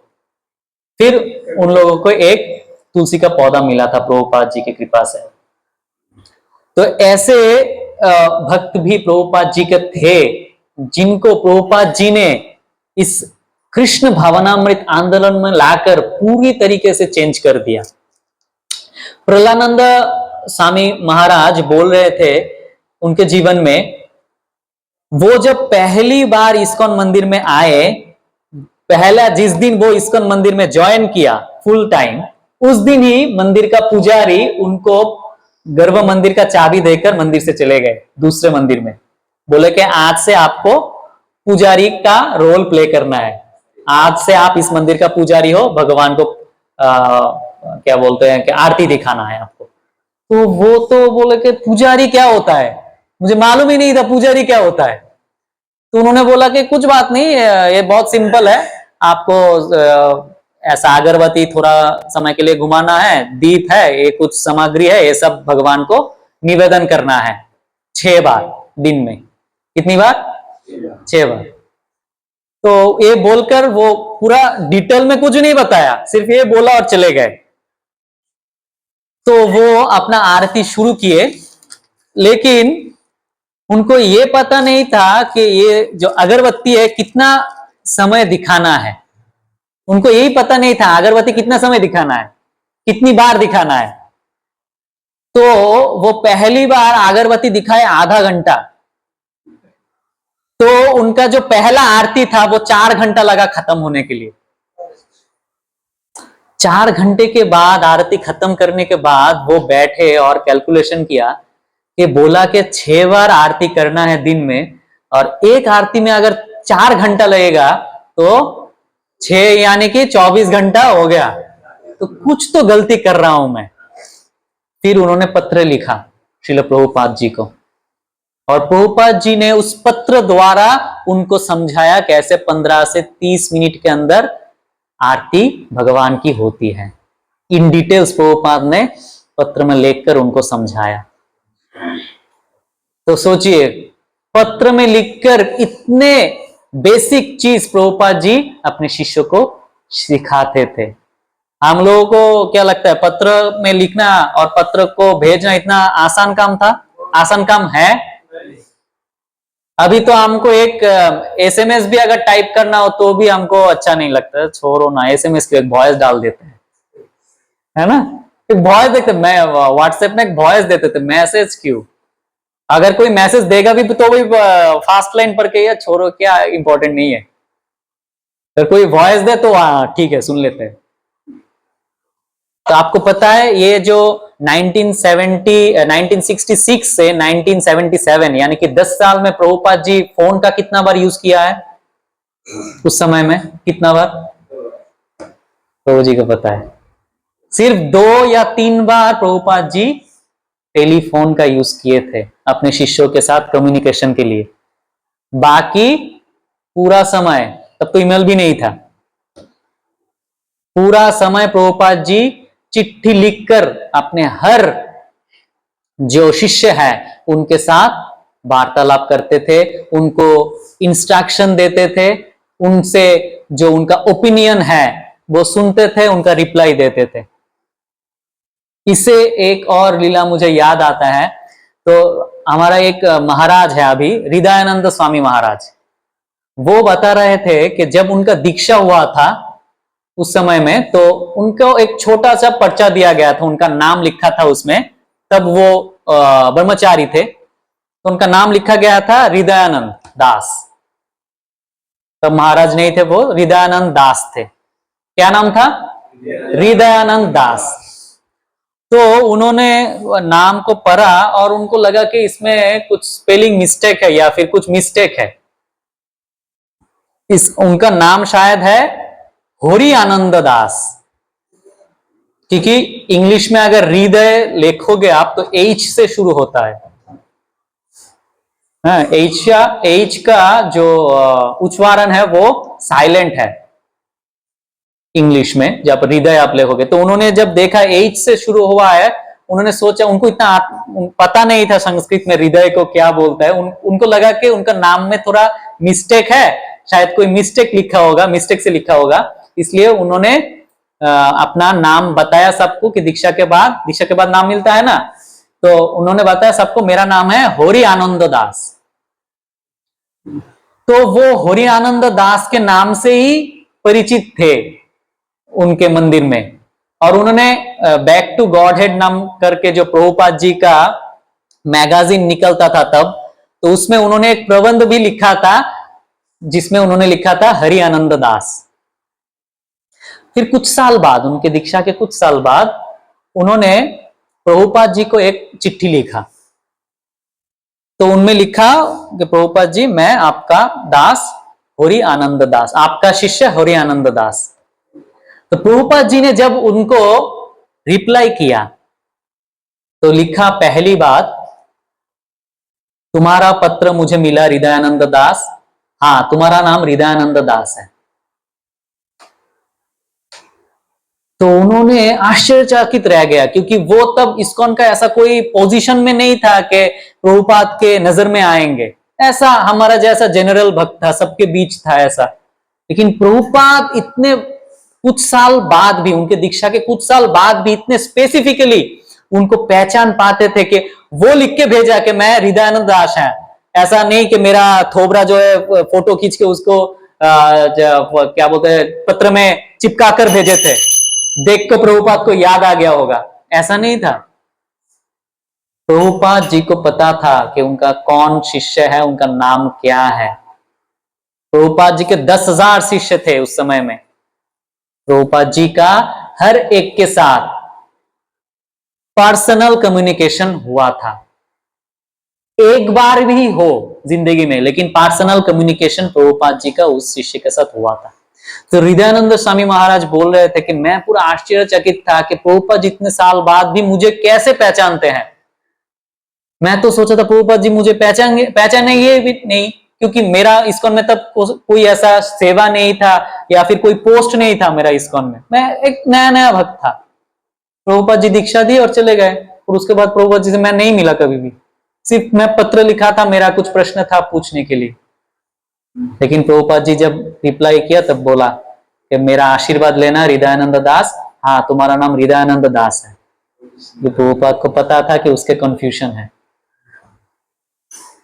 फिर उन लोगों को एक तुलसी का पौधा मिला था प्रभुपाद जी की कृपा से। तो ऐसे भक्त भी प्रभुपाद जी के थे, जिनको प्रभुपाद जी ने इस कृष्ण भावनामृत आंदोलन में लाकर पूरी तरीके से चेंज कर दिया। प्रहलानंद स्वामी महाराज बोल रहे थे उनके जीवन में, वो जब पहली बार इस्कॉन मंदिर में आए, पहला जिस दिन वो इस्कॉन मंदिर में ज्वाइन किया फुल टाइम, उस दिन ही मंदिर का पुजारी उनको गर्भ मंदिर का चाबी देकर मंदिर से चले गए दूसरे मंदिर में। बोले कि आज से आपको पुजारी का रोल प्ले करना है, आज से आप इस मंदिर का पुजारी हो, भगवान को क्या बोलते हैं कि आरती दिखाना है आपको। तो वो तो बोले कि पुजारी क्या होता है, मुझे मालूम ही नहीं था पुजारी क्या होता है। तो उन्होंने बोला कि कुछ बात नहीं, ये बहुत सिंपल है, आपको ऐसा अगरबत्ती थोड़ा समय के लिए घुमाना है, दीप है, ये कुछ सामग्री है, ये सब भगवान को निवेदन करना है 6 बार दिन में। कितनी बार? 6 बार। तो ये बोलकर वो पूरा डिटेल में कुछ नहीं बताया, सिर्फ ये बोला और चले गए। तो वो अपना आरती शुरू किए, लेकिन उनको ये पता नहीं था कि ये जो अगरबत्ती है कितना समय दिखाना है। उनको यही पता नहीं था अगरबत्ती कितना समय दिखाना है, कितनी बार दिखाना है। तो वो पहली बार अगरबत्ती दिखाए आधा घंटा, तो उनका जो पहला आरती था वो 4 घंटा लगा खत्म होने के लिए। 4 घंटे के बाद आरती खत्म करने के बाद वो बैठे और कैलकुलेशन किया कि बोला कि 6 बार आरती करना है दिन में, और एक आरती में अगर 4 घंटा लगेगा तो 6 यानी कि 24 घंटा हो गया, तो कुछ तो गलती कर रहा हूं मैं। फिर उन्होंने पत्र लिखा श्रील प्रभुपाद जी को, और प्रभुपाद जी ने उस पत्र द्वारा उनको समझाया कैसे 15 से 30 मिनट के अंदर आरती भगवान की होती है। इन डिटेल्स प्रभुपाद ने पत्र में लिखकर उनको समझाया। तो सोचिए, पत्र में लिखकर इतने बेसिक चीज प्रभुपाद जी अपने शिष्यों को सिखाते थे। हम लोगों को क्या लगता है, पत्र में लिखना और पत्र को भेजना इतना आसान काम था? आसान काम है? अभी तो हमको एक एसएमएस भी अगर टाइप करना हो तो भी हमको अच्छा नहीं लगता, छोड़ो ना, एसएमएस की एक वॉइस डाल देते हैं, है ना। एक वॉइस देते, मैं व्हाट्सएप में एक वॉइस देते थे, मैसेज क्यों? अगर कोई मैसेज देगा भी तो भी फास्ट लाइन पढ़ के, या छोड़ो क्या इंपॉर्टेंट नहीं है। अगर कोई वॉइस दे तो ठीक है, सुन लेते हैं। तो आपको पता है ये जो 1966 से 1977 यानी कि 10 साल में प्रभुपाद जी फोन का कितना बार यूज किया है? उस समय में कितना बार प्रभु जी को पता है? सिर्फ 2 या 3 बार प्रभुपाद जी टेलीफोन का यूज किए थे अपने शिष्यों के साथ कम्युनिकेशन के लिए। बाकी पूरा समय, तब तो ईमेल भी नहीं था, पूरा समय प्रभुपाद जी चिट्ठी लिखकर अपने हर जो शिष्य है उनके साथ वार्तालाप करते थे, उनको इंस्ट्रक्शन देते थे, उनसे जो उनका ओपिनियन है वो सुनते थे, उनका रिप्लाई देते थे। इससे एक और लीला मुझे याद आता है। तो हमारा एक महाराज है अभी, हृदयानंद स्वामी महाराज, वो बता रहे थे कि जब उनका दीक्षा हुआ था उस समय में, तो उनको एक छोटा सा पर्चा दिया गया था, उनका नाम लिखा था उसमें। तब वो ब्रह्मचारी थे, तो उनका नाम लिखा गया था हृदयानंद दास। तब महाराज नहीं थे, वो हृदयानंद दास थे। क्या नाम था? हृदयानंद दास। तो उन्होंने नाम को पढ़ा और उनको लगा कि इसमें कुछ स्पेलिंग मिस्टेक है या फिर कुछ मिस्टेक है। उनका नाम शायद है होरी आनंद दास, क्योंकि इंग्लिश में अगर हृदय लिखोगे आप तो H से शुरू होता है। H का जो उच्चारण है वो साइलेंट है इंग्लिश में, जब हृदय आप लिखोगे। तो उन्होंने जब देखा H से शुरू हुआ है, उन्होंने सोचा, उनको इतना पता नहीं था संस्कृत में हृदय को क्या बोलता है, उनको लगा कि उनका नाम में थोड़ा मिस्टेक है, शायद कोई मिस्टेक लिखा होगा, मिस्टेक से लिखा होगा। इसलिए उन्होंने अपना नाम बताया सबको कि दीक्षा के बाद नाम मिलता है ना, तो उन्होंने बताया सबको, मेरा नाम है होरी आनंद दास। तो वो होरी आनंद दास के नाम से ही परिचित थे उनके मंदिर में। और उन्होंने बैक टू गॉड हेड नाम करके जो प्रभुपाद जी का मैगजीन निकलता था तब, तो उसमें उन्होंने एक प्रबंध भी लिखा था जिसमें उन्होंने लिखा था हरि आनंद दास। फिर कुछ साल बाद, उनके दीक्षा के कुछ साल बाद, उन्होंने प्रभुपाद जी को एक चिट्ठी लिखा। तो उनमें लिखा कि प्रभुपाद जी, मैं आपका दास होरी आनंद दास, आपका शिष्य होरी आनंद दास। तो प्रभुपाद जी ने जब उनको रिप्लाई किया तो लिखा, पहली बात, तुम्हारा पत्र मुझे मिला हृदयानंद दास, हाँ तुम्हारा नाम हृदयानंद दास है। तो उन्होंने आश्चर्यचकित रह गया, क्योंकि वो तब इस्कॉन का ऐसा कोई पोजीशन में नहीं था कि प्रभुपाद के नजर में आएंगे। ऐसा हमारा जैसा जनरल भक्त था, सबके बीच था ऐसा। लेकिन प्रभुपाद इतने कुछ साल बाद भी, उनके दीक्षा के कुछ साल बाद भी इतने स्पेसिफिकली उनको पहचान पाते थे कि वो लिख के भेजा कि मैं हृदयानंद दास है। ऐसा नहीं कि मेरा थोबरा जो है फोटो खींच के उसको क्या बोलते हैं पत्र में चिपका कर भेजे थे, देख कर प्रभुपाद को याद आ गया होगा, ऐसा नहीं था। प्रभुपाद जी को पता था कि उनका कौन शिष्य है, उनका नाम क्या है। प्रभुपाद जी के 10,000 शिष्य थे उस समय में। प्रभुपाद जी का हर एक के साथ पर्सनल कम्युनिकेशन हुआ था। एक बार भी हो जिंदगी में, लेकिन पर्सनल कम्युनिकेशन प्रभुपाद जी का उस शिष्य के साथ हुआ था। तो हृदयानंद स्वामी महाराज बोल रहे थे कि मैं पूरा आश्चर्यचकित था कि प्रभुपाद जी इतने साल बाद भी मुझे कैसे पहचानते हैं। मैं तो सोचा था प्रभुपाद जी मुझे पहचानेंगे भी नहीं, क्योंकि मेरा इस्कॉन में तब कोई ऐसा सेवा नहीं था या फिर कोई पोस्ट नहीं था मेरा इस्कॉन में। मैं एक नया नया भक्त था। प्रभुपाद जी दीक्षा दी और चले गए, और उसके बाद प्रभुपाद जी से मैं नहीं मिला कभी भी। सिर्फ मैं पत्र लिखा था, मेरा कुछ प्रश्न था पूछने के लिए। लेकिन प्रभुपाद जी जब रिप्लाई किया तब बोला कि मेरा आशीर्वाद लेना हृदयानंद दास, हाँ तुम्हारा नाम हृदयानंद दास है। ये प्रभुपाद को पता था कि उसके कंफ्यूजन है।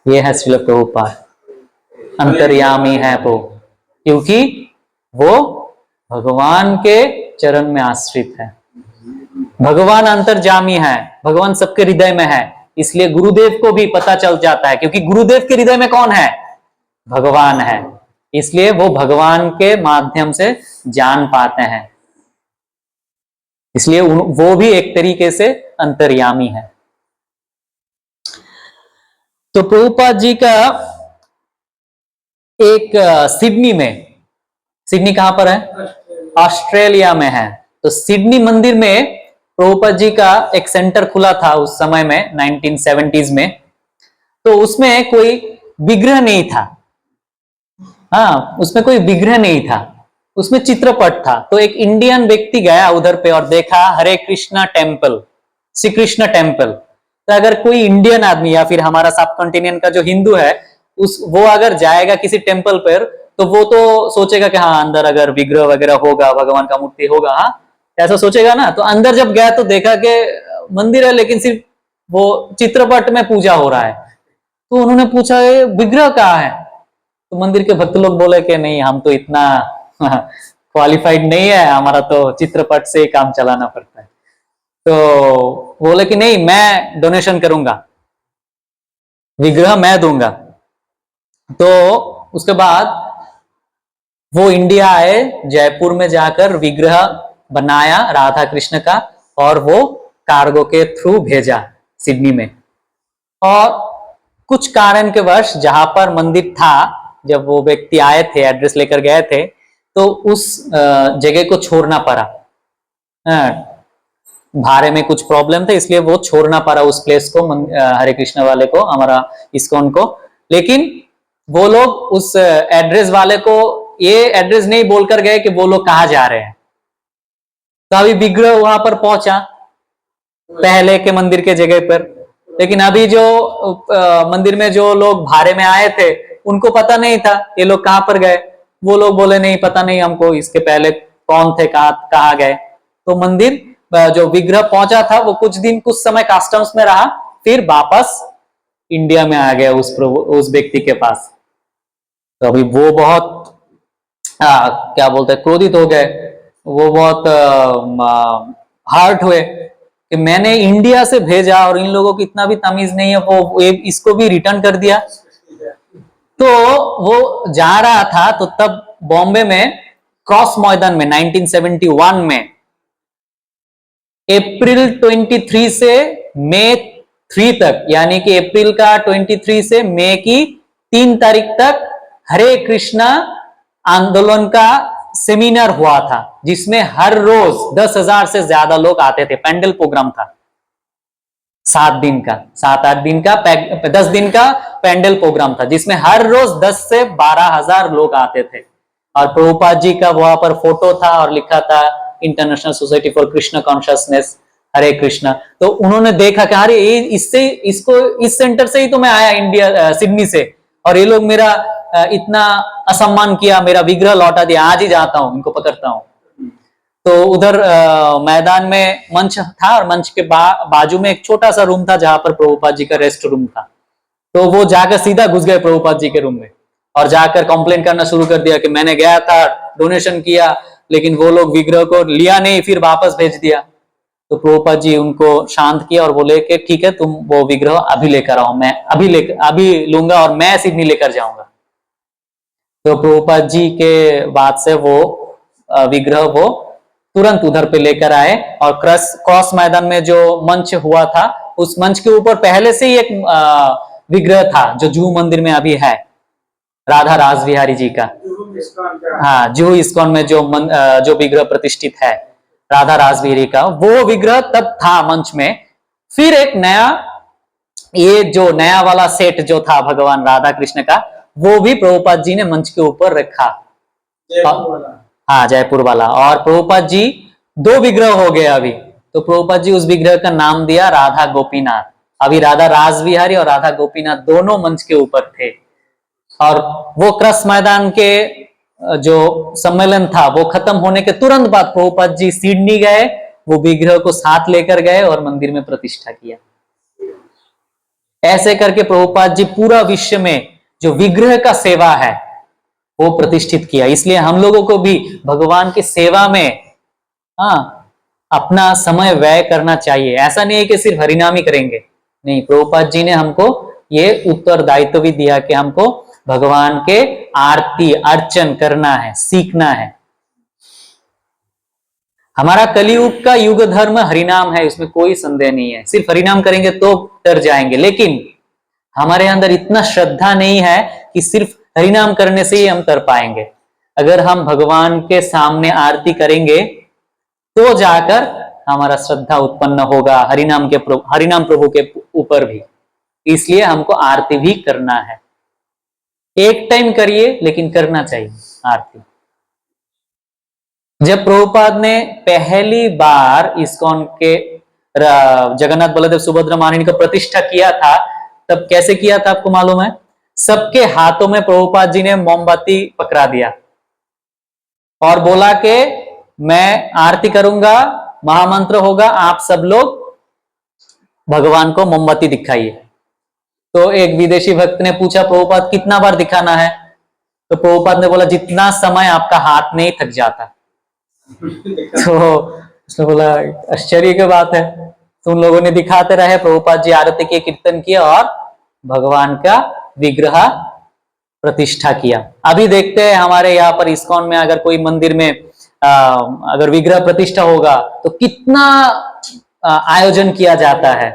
ये है श्रील प्रभुपाद, अंतर्यामी है वो, क्योंकि वो भगवान के चरण में आश्रित है। भगवान अंतर्यामी है, भगवान सबके हृदय में है, इसलिए गुरुदेव को भी पता चल जाता है, क्योंकि गुरुदेव के हृदय में कौन है? भगवान है। इसलिए वो भगवान के माध्यम से जान पाते हैं, इसलिए वो भी एक तरीके से अंतर्यामी है। तो प्रभुपाद जी का एक सिडनी में, सिडनी कहां पर है? ऑस्ट्रेलिया में है। तो सिडनी मंदिर में प्रभुपाद जी का एक सेंटर खुला था उस समय में 1970s में। तो उसमें कोई विग्रह नहीं था, हाँ उसमें कोई विग्रह नहीं था, उसमें चित्रपट था। तो एक इंडियन व्यक्ति गया उधर पे और देखा हरे कृष्णा टेम्पल, श्री कृष्ण टेम्पल। तो अगर कोई इंडियन आदमी या फिर हमारा सब कॉन्टिनेंट का जो हिंदू है वो अगर जाएगा किसी टेम्पल पर, तो वो तो सोचेगा कि हाँ अंदर अगर विग्रह वगैरह होगा, भगवान का मूर्ति होगा, हाँ ऐसा सोचेगा ना। तो अंदर जब गया तो देखा कि मंदिर है लेकिन सिर्फ वो चित्रपट में पूजा हो रहा है। तो उन्होंने पूछा ये विग्रह कहाँ है? तो मंदिर के भक्त लोग बोले कि नहीं हम तो इतना क्वालिफाइड नहीं है, हमारा तो चित्रपट से काम चलाना पड़ता है। तो बोले कि नहीं मैं डोनेशन करूंगा, विग्रह मैं दूंगा। तो उसके बाद वो इंडिया आए, जयपुर में जाकर विग्रह बनाया राधा कृष्ण का, और वो कार्गो के थ्रू भेजा सिडनी में। और कुछ कारण के वश जहां पर मंदिर था, जब वो व्यक्ति आए थे एड्रेस लेकर गए थे, तो उस जगह को छोड़ना पड़ा। भाड़े में कुछ प्रॉब्लम था, इसलिए वो छोड़ना पड़ा उस प्लेस को, हरे कृष्ण वाले को, हमारा इस्कॉन को। लेकिन वो लोग उस एड्रेस वाले को ये एड्रेस नहीं बोलकर गए कि वो लोग कहाँ जा रहे हैं। तो अभी विग्रह वहां पर पहुंचा पहले के मंदिर के जगह पर, लेकिन अभी जो मंदिर में जो लोग भाड़े में आए थे उनको पता नहीं था ये लोग कहां पर गए। वो लोग बोले नहीं पता नहीं हमको, इसके पहले कौन थे, कहाँ गए। तो मंदिर जो विग्रह पहुंचा था वो कुछ समय कस्टम्स में रहा, फिर वापस इंडिया में आ गया उस व्यक्ति के पास। तो अभी वो बहुत क्या बोलते हैं क्रोधित हो गए, वो बहुत हर्ट हुए कि मैंने इंडिया से भेजा और इन लोगों को इतना भी तमीज नहीं है, वो इसको भी रिटर्न कर दिया। तो वो जा रहा था, तो तब बॉम्बे में क्रॉस मैदान में 1971 में अप्रैल 23 से मई 3 तक, यानी कि अप्रैल का 23 से मई की 3 तारीख तक हरे कृष्णा आंदोलन का सेमिनार हुआ था, जिसमें हर रोज 10,000 से ज्यादा लोग आते थे। पैंडल प्रोग्राम था 7 दिन का, 7-8 दिन का, 10 दिन का पैंडल प्रोग्राम था, जिसमें हर रोज 10 से 12,000 लोग आते थे। और प्रभुपाद जी का वहां पर फोटो था और लिखा था international society for Krishna consciousness, Hare Krishna. तो उन्होंने देखा कि अरे इससे इसको इस सेंटर से ही तो मैं आया इंडिया सिडनी से, और ये लोग मेरा इतना असम्मान किया, मेरा विग्रह लौटा दिया, आज ही जाता हूँ, इनको पकड़ता हूँ। तो उधर मैदान में मंच था और मंच के बाजू में एक छोटा सा रूम था जहां पर प्रभुपाद जी का रेस्ट रूम था। तो वो जाकर सीधा घुस गए प्रभुपाद जी के रूम में और जाकर कंप्लेन करना शुरू कर दिया कि मैंने गया था, डोनेशन किया, लेकिन वो लोग विग्रह को लिया नहीं, फिर वापस भेज दिया। तो प्रभुपाद जी उनको शांत किया और बोले कि ठीक है, तुम वो विग्रह अभी लेकर आओ, मैं अभी लूंगा और मैं सिडनी लेकर जाऊंगा। तो प्रभुपाद जी के बाद से वो विग्रह वो तुरंत उधर पे लेकर आए और क्रॉस मैदान में जो मंच हुआ था, उस मंच के ऊपर पहले से ही एक विग्रह था जो जुहू मंदिर में अभी है, राधा रास बिहारी जी का। हाँ, जुहू इस्कॉन में जो विग्रह प्रतिष्ठित है राधा रास बिहारी का, वो विग्रह तब था मंच में। फिर एक नया, ये जो नया वाला सेट जो था भगवान राधा कृष्ण का, वो भी प्रभुपाद जी ने मंच के ऊपर रखा। हाँ, जयपुर वाला। और प्रभुपाद जी 2 विग्रह हो गए अभी। तो प्रभुपाद जी उस विग्रह का नाम दिया राधा गोपीनाथ। अभी राधा रास बिहारी और राधा गोपीनाथ दोनों मंच के ऊपर थे। और वो क्रस मैदान के जो सम्मेलन था वो खत्म होने के तुरंत बाद प्रभुपाद जी सिडनी गए, वो विग्रह को साथ लेकर गए और मंदिर में प्रतिष्ठा किया। ऐसे करके प्रभुपाद जी पूरा विश्व में जो विग्रह का सेवा है वो प्रतिष्ठित किया। इसलिए हम लोगों को भी भगवान की सेवा में अपना समय व्यय करना चाहिए। ऐसा नहीं है कि सिर्फ हरिनाम ही करेंगे, नहीं, प्रभुपाद जी ने हमको ये उत्तरदायित्व भी दिया कि हमको भगवान के आरती अर्चन करना है, सीखना है। हमारा कलियुग का युग धर्म हरिनाम है, इसमें कोई संदेह नहीं है। सिर्फ हरिनाम करेंगे तो डर जाएंगे, लेकिन हमारे अंदर इतना श्रद्धा नहीं है कि सिर्फ हरिनाम करने से ही हम तर पाएंगे। अगर हम भगवान के सामने आरती करेंगे तो जाकर हमारा श्रद्धा उत्पन्न होगा हरिनाम प्रभु के ऊपर भी। इसलिए हमको आरती भी करना है। एक टाइम करिए, लेकिन करना चाहिए आरती। जब प्रभुपाद ने पहली बार इस्कॉन के जगन्नाथ बलदेव सुभद्रा महारानी का प्रतिष्ठा किया था, तब कैसे किया था आपको मालूम है? सबके हाथों में प्रभुपाद जी ने मोमबत्ती पकड़ा दिया और बोला कि मैं आरती करूंगा, महामंत्र होगा, आप सब लोग भगवान को मोमबत्ती दिखाइए। तो एक विदेशी भक्त ने पूछा, प्रभुपाद कितना बार दिखाना है? तो प्रभुपाद ने बोला, जितना समय आपका हाथ नहीं थक जाता। तो उसने बोला, आश्चर्य की बात है। तो उन लोगों ने दिखाते रहे, प्रभुपाद जी आरती के कीर्तन किया और भगवान का विग्रह प्रतिष्ठा किया। अभी देखते हैं हमारे यहाँ पर इस्कॉन में अगर कोई मंदिर में अगर विग्रह प्रतिष्ठा होगा तो कितना आयोजन किया जाता है,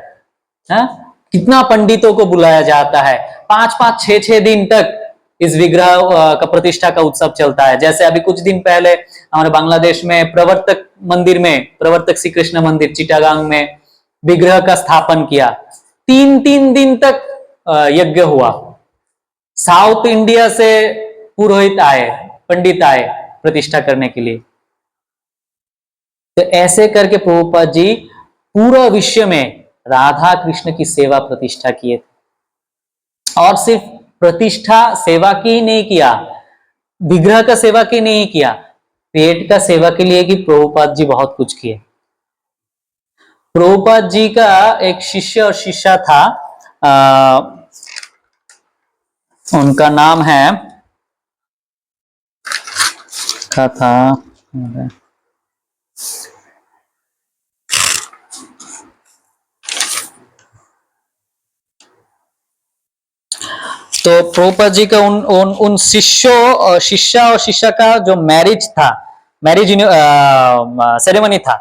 कितना पंडितों को बुलाया जाता है। 5-5, 6-6 दिन तक इस विग्रह का प्रतिष्ठा का उत्सव चलता है। जैसे अभी कुछ दिन पहले हमारे बांग्लादेश में प्रवर्तक मंदिर में, प्रवर्तक श्री कृष्ण मंदिर चिटागांग में विग्रह का स्थापन किया। 3-3 दिन तक यज्ञ हुआ। साउथ इंडिया से पुरोहित आए, पंडित आए प्रतिष्ठा करने के लिए। तो ऐसे करके प्रभुपाद जी पूरा विश्व में राधा कृष्ण की सेवा प्रतिष्ठा किए थे। और सिर्फ प्रतिष्ठा सेवा की ही नहीं किया, विग्रह का सेवा की नहीं किया, पेट का सेवा के लिए कि प्रभुपाद जी बहुत कुछ किए। प्रभुपाद जी का एक शिष्य और शिष्या था, उनका नाम है तो प्रभुपाद जी का उन शिष्या और शिष्या का जो मैरिज सेरेमनी था,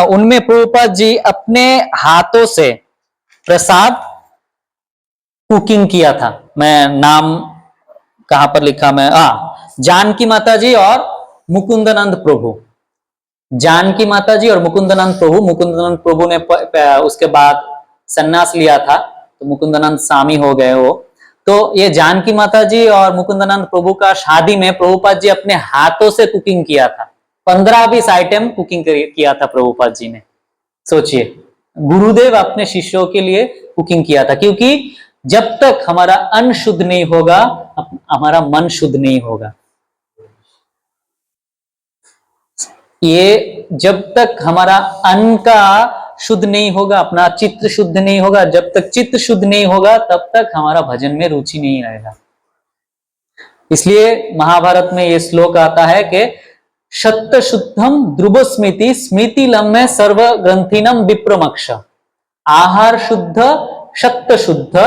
उनमें प्रभुपाद जी अपने हाथों से प्रसाद कुकिंग किया था। मैं नाम कहां पर लिखा, मैं जानकी माता जी और मुकुंदनंद प्रभु। जानकी माता जी और मुकुंदनंद मुकुंदनंद प्रभु ने उसके बाद सन्यास लिया था, तो मुकुंदनंद स्वामी हो गए वो। तो ये जानकी माता जी और मुकुंदनंद प्रभु का शादी में प्रभुपाद जी अपने हाथों से कुकिंग किया था। 15-20 आइटम कुकिंग किया था प्रभुपाद जी ने। सोचिए, गुरुदेव अपने शिष्यों के लिए कुकिंग किया था, क्योंकि जब तक हमारा अन्न शुद्ध नहीं होगा, हमारा मन शुद्ध नहीं होगा। ये जब तक हमारा अन्न का शुद्ध नहीं होगा, अपना चित्त शुद्ध नहीं होगा, जब तक चित्त शुद्ध नहीं होगा तब तक हमारा भजन में रुचि नहीं रहेगा। इसलिए महाभारत में ये श्लोक आता है कि शक्त शुद्धम ध्रुव स्मृति स्मृति लम्हे सर्व ग्रंथिनम विप्रमक्ष। आहार शुद्ध शक्त शुद्ध,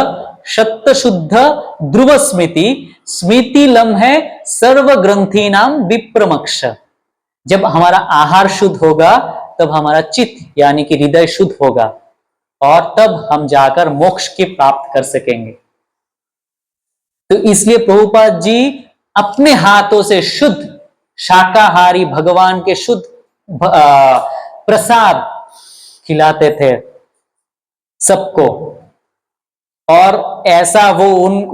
शक्त शुद्ध ध्रुव स्मृति स्मृति लम्हे सर्व ग्रंथिनाम विप्रमक्ष। जब हमारा आहार शुद्ध होगा तब हमारा चित्त यानी कि हृदय शुद्ध होगा और तब हम जाकर मोक्ष की प्राप्त कर सकेंगे। तो इसलिए प्रभुपाद जी अपने हाथों से शुद्ध शाकाहारी भगवान के शुद्ध प्रसाद खिलाते थे सबको। और ऐसा वो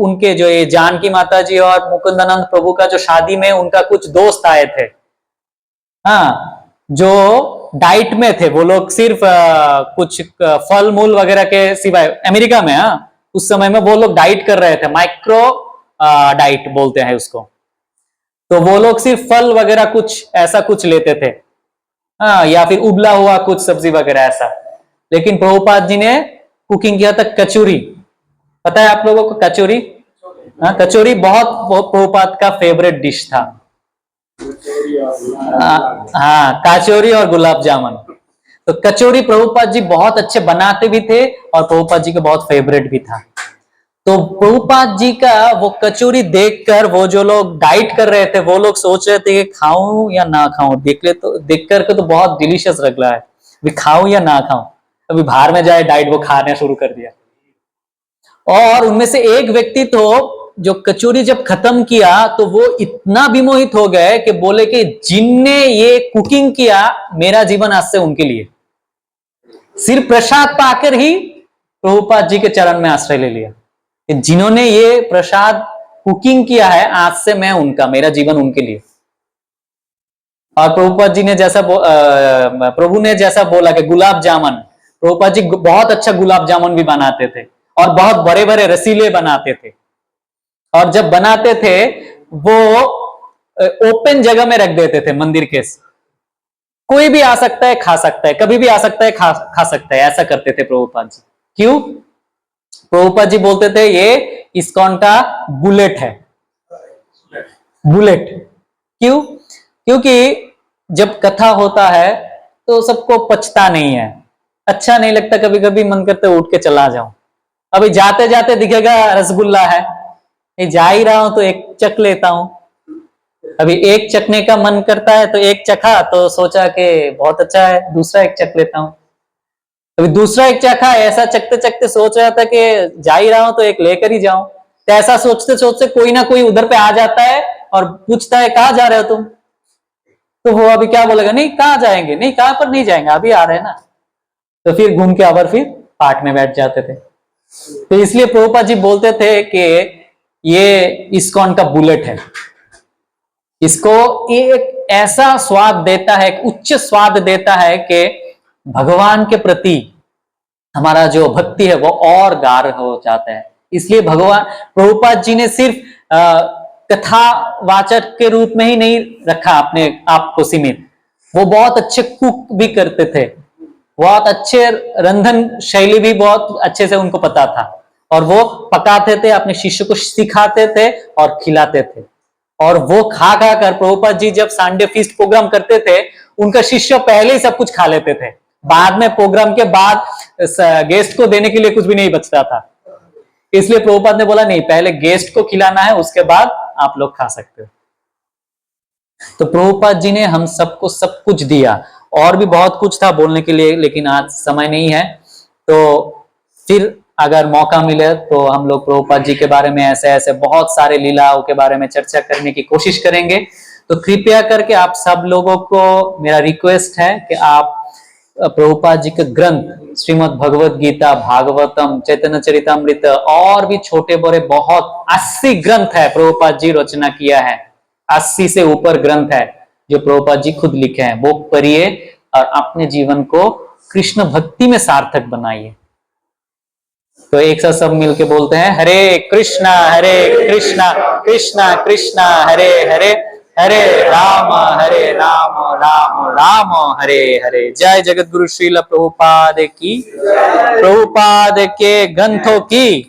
उनके जो ये जानकी माता जी और मुकुंदानंद प्रभु का जो शादी में उनका कुछ दोस्त आए थे, हाँ, जो डाइट में थे, वो लोग सिर्फ कुछ फल मूल वगैरह के सिवाय, अमेरिका में, हाँ, उस समय में वो लोग डाइट कर रहे थे, माइक्रो डाइट बोलते हैं उसको। तो वो लोग सिर्फ फल वगैरह कुछ ऐसा कुछ लेते थे, हाँ, या फिर उबला हुआ कुछ सब्जी वगैरह ऐसा। लेकिन प्रभुपाद जी ने कुकिंग किया था कचौरी। पता है आप लोगों को कचौरी? हाँ, कचौरी बहुत प्रभुपाद का फेवरेट डिश था। हाँ, कचौरी और गुलाब जामुन। तो कचौरी प्रभुपाद जी बहुत अच्छे बनाते भी थे और प्रभुपाद जी का बहुत फेवरेट भी था। तो प्रभुपाद जी का वो कचौरी देखकर वो जो लोग डाइट कर रहे थे वो लोग सोच रहे थे कि खाऊं या ना खाऊं। देख कर के तो बहुत डिलीशियस लग रहा है, अभी खाऊं या ना खाऊं। अभी बाहर में जाए डाइट, वो खाना शुरू कर दिया। और उनमें से एक व्यक्ति तो जो कचौरी जब खत्म किया तो वो इतना विमोहित हो गए कि बोले कि जिनने ये कुकिंग किया मेरा जीवन आज से उनके लिए। सिर्फ प्रसाद पाकर ही प्रभुपाद जी के चरण में आश्रय ले लिया कि जिन्होंने ये प्रसाद कुकिंग किया है आज से मैं उनका, मेरा जीवन उनके लिए। और प्रभुपाद जी ने प्रभु ने जैसा बोला कि गुलाब जामुन, प्रभुपाद जी बहुत अच्छा गुलाब जामुन भी बनाते थे और बहुत बड़े बड़े रसीले बनाते थे। और जब बनाते थे वो ओपन जगह में रख देते थे मंदिर के, कोई भी आ सकता है खा सकता है, कभी भी आ सकता है खा सकता है, ऐसा करते थे प्रभुपाद जी। क्यों? प्रभुपाद जी बोलते थे ये इस्कॉन का बुलेट है। बुलेट क्यों? क्योंकि जब कथा होता है तो सबको पचता नहीं है, अच्छा नहीं लगता, कभी कभी मन करता है उठ के चला जाऊं। अभी जाते जाते दिखेगा रसगुल्ला है, जा ही रहा हूं तो एक चख लेता हूं। अभी एक चखने का मन करता है तो एक चखा तो सोचा कि बहुत अच्छा है, दूसरा एक चख लेता हूं। अभी दूसरा एक चखा, ऐसा चखते चखते सोच रहा था कि जा ही रहा हूं तो एक लेकर ही जाऊं। तो ऐसा सोचते सोचते कोई ना कोई उधर पे आ जाता है और पूछता है कहाँ जा रहे हो तुम? तो वो अभी क्या बोलेगा, नहीं कहाँ जाएंगे, नहीं कहाँ पर नहीं जाएंगे, अभी आ रहे हैं ना। तो फिर घूम के आवर फिर पार्क में बैठ जाते थे। तो इसलिए प्रभुपाद जी बोलते थे कि ये इस्कॉन का बुलेट है, इसको एक ऐसा स्वाद देता है, एक उच्च स्वाद देता है कि भगवान के प्रति हमारा जो भक्ति है वो और गाढ़ हो जाता है। इसलिए भगवान प्रभुपाद जी ने सिर्फ कथावाचक के रूप में ही नहीं रखा अपने आप को सीमित, वो बहुत अच्छे कुक भी करते थे, बहुत अच्छे रंधन शैली भी बहुत अच्छे से उनको पता था और वो पकाते थे, अपने शिष्य को सिखाते थे और खिलाते थे। और वो खा खा कर प्रभुपाद जी जब संडे फीस्ट प्रोग्राम करते थे उनका शिष्य पहले ही सब कुछ खा लेते थे, बाद में प्रोग्राम के बाद गेस्ट को देने के लिए कुछ भी नहीं बचता था। इसलिए प्रभुपाद ने बोला नहीं, पहले गेस्ट को खिलाना है, उसके बाद आप लोग खा सकते हो। तो प्रभुपाद जी ने हम सबको सब कुछ दिया। और भी बहुत कुछ था बोलने के लिए, लेकिन आज समय नहीं है, तो फिर अगर मौका मिले तो हम लोग प्रभुपाद जी के बारे में ऐसे ऐसे बहुत सारे लीलाओं के बारे में चर्चा करने की कोशिश करेंगे। तो कृपया करके आप सब लोगों को मेरा रिक्वेस्ट है कि आप प्रभुपाद जी के ग्रंथ श्रीमद् भगवत गीता, भागवतम, चैतन्य चरितामृत और भी छोटे बड़े बहुत 80 ग्रंथ है प्रभुपाद जी रचना किया है, 80 से ऊपर ग्रंथ है जो प्रभुपाद जी खुद लिखे हैं, वो पढ़िए और अपने जीवन को कृष्ण भक्ति में सार्थक बनाइए। तो एक साथ सब मिलके बोलते हैं हरे कृष्णा कृष्णा कृष्णा हरे हरे, हरे राम राम राम हरे हरे। जय जगत गुरु श्रील प्रभुपाद की, प्रभुपाद के ग्रंथों की,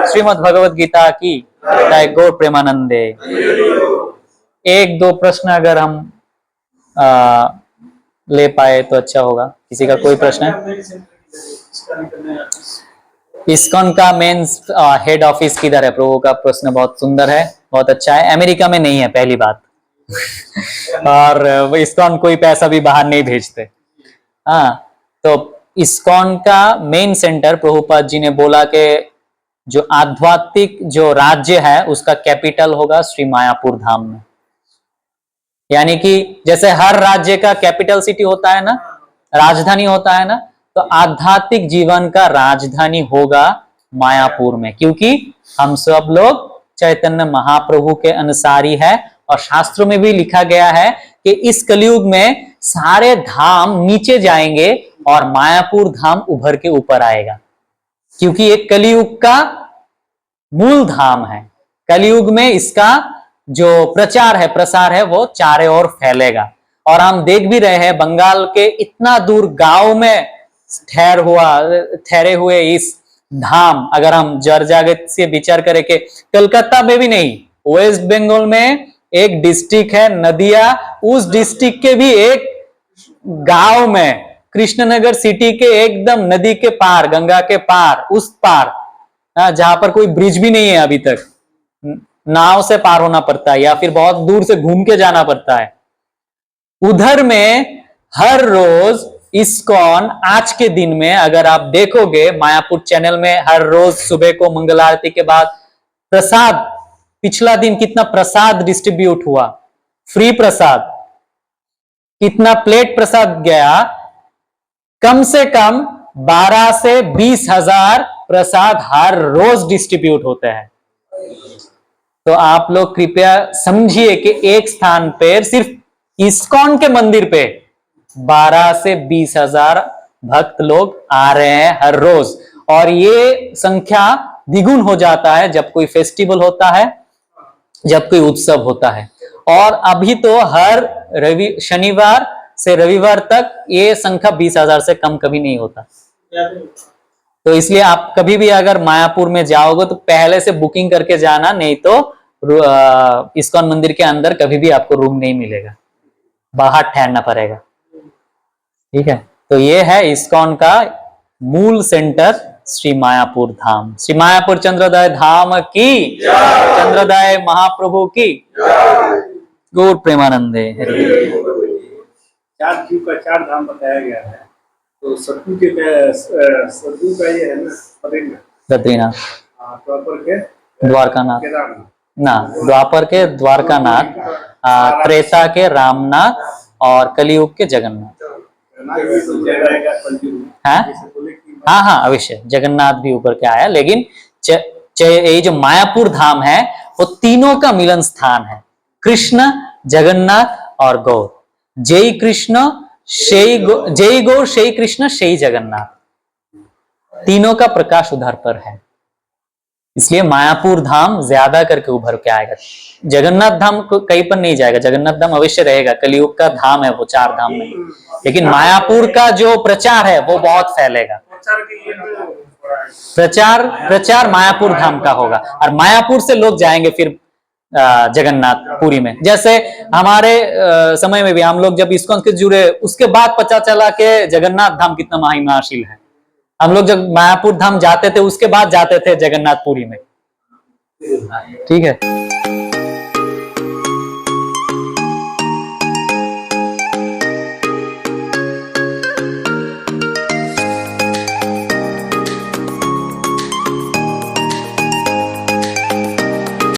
श्रीमद् भगवद गीता की जय। गौर प्रेमानंदे। एक दो प्रश्न अगर हम ले पाए तो अच्छा होगा। किसी का कोई प्रश्न है? इस्कॉन का मेन हेड ऑफिस किधर है? प्रभु का प्रश्न बहुत सुंदर है, बहुत अच्छा है। अमेरिका में नहीं है पहली बात। और इस्कॉन कोई पैसा भी बाहर नहीं भेजते। हाँ, तो इस्कॉन का मेन सेंटर प्रभुपाद जी ने बोला कि जो आध्यात्मिक जो राज्य है उसका कैपिटल होगा श्री मायापुर धाम में। यानी कि जैसे हर राज्य का कैपिटल सिटी होता है ना, राजधानी होता है ना, तो आध्यात्मिक जीवन का राजधानी होगा मायापुर में, क्योंकि हम सब लोग चैतन्य महाप्रभु के अनुसारी है। और शास्त्रों में भी लिखा गया है कि इस कलयुग में सारे धाम नीचे जाएंगे और मायापुर धाम उभर के ऊपर आएगा, क्योंकि ये कलयुग का मूल धाम है। कलयुग में इसका जो प्रचार है, प्रसार है, वो चारों ओर फैलेगा। और हम देख भी रहे हैं बंगाल के इतना दूर गांव में ठहरे हुए इस धाम, अगर हम जड़ जागत से विचार करें कि कलकत्ता में भी नहीं, वेस्ट बंगाल में एक डिस्ट्रिक्ट है नदिया, उस डिस्ट्रिक्ट के भी एक गांव में, कृष्णनगर सिटी के एकदम नदी के पार, गंगा के पार, उस पार, जहां पर कोई ब्रिज भी नहीं है अभी तक, नाव से पार होना पड़ता है या फिर बहुत दूर से घूम के जाना पड़ता है। उधर में हर रोज इस्कॉन, आज के दिन में अगर आप देखोगे मायापुर चैनल में हर रोज सुबह को मंगल आरती के बाद प्रसाद, पिछला दिन कितना प्रसाद डिस्ट्रीब्यूट हुआ, फ्री प्रसाद, कितना प्लेट प्रसाद गया, कम से कम 12 से 20 हजार प्रसाद हर रोज डिस्ट्रीब्यूट होते हैं। तो आप लोग कृपया समझिए कि एक स्थान पर सिर्फ इस्कॉन के मंदिर पे 12 से 20 हजार भक्त लोग आ रहे हैं हर रोज। और ये संख्या द्विगुण हो जाता है जब कोई फेस्टिवल होता है, जब कोई उत्सव होता है। और अभी तो हर शनिवार से रविवार तक ये संख्या 20,000 से कम कभी नहीं होता। तो इसलिए आप कभी भी अगर मायापुर में जाओगे तो पहले से बुकिंग करके जाना, नहीं तो इस्कॉन मंदिर के अंदर कभी भी आपको रूम नहीं मिलेगा, बाहर ठहरना पड़ेगा। ठीक है, तो ये है इस्कॉन का मूल सेंटर श्री मायापुर धाम। श्री मायापुर चंद्रोदय धाम की, चंद्रोदय महाप्रभु की गौर प्रेमानंदे। चार जीव का चार धाम बताया गया है। तो सद्गु का ये है ना बद्रीनाथ, द्वापर के द्वारकानाथ, केदारनाथ ना द्वापर के द्वारकानाथ, त्रेता के रामनाथ और कलयुग के जगन्नाथ। हाँ हाँ अवश्य, जगन्नाथ भी ऊपर के आया, लेकिन ये जो मायापुर धाम है वो तीनों का मिलन स्थान है, कृष्ण, जगन्नाथ और गौर। जय कृष्ण जय गौर, शई कृष्ण, शई जगन्नाथ, तीनों का प्रकाश उधर पर है। इसलिए मायापुर धाम ज्यादा करके उभर के आएगा। जगन्नाथ धाम कहीं पर नहीं जाएगा, जगन्नाथ धाम अवश्य रहेगा, कलयुग का धाम है वो, चार धाम में, लेकिन मायापुर का जो प्रचार है वो बहुत फैलेगा। प्रचार मायापुर धाम का होगा और मायापुर से लोग जाएंगे फिर जगन्नाथ पुरी में। जैसे हमारे समय में भी हम लोग जब इस्कॉन के जुड़े, उसके बाद पता चला कि जगन्नाथ धाम कितना महिमाशील है। हम लोग जब मायापुर धाम जाते थे उसके बाद जाते थे जगन्नाथ पुरी में। ठीक है।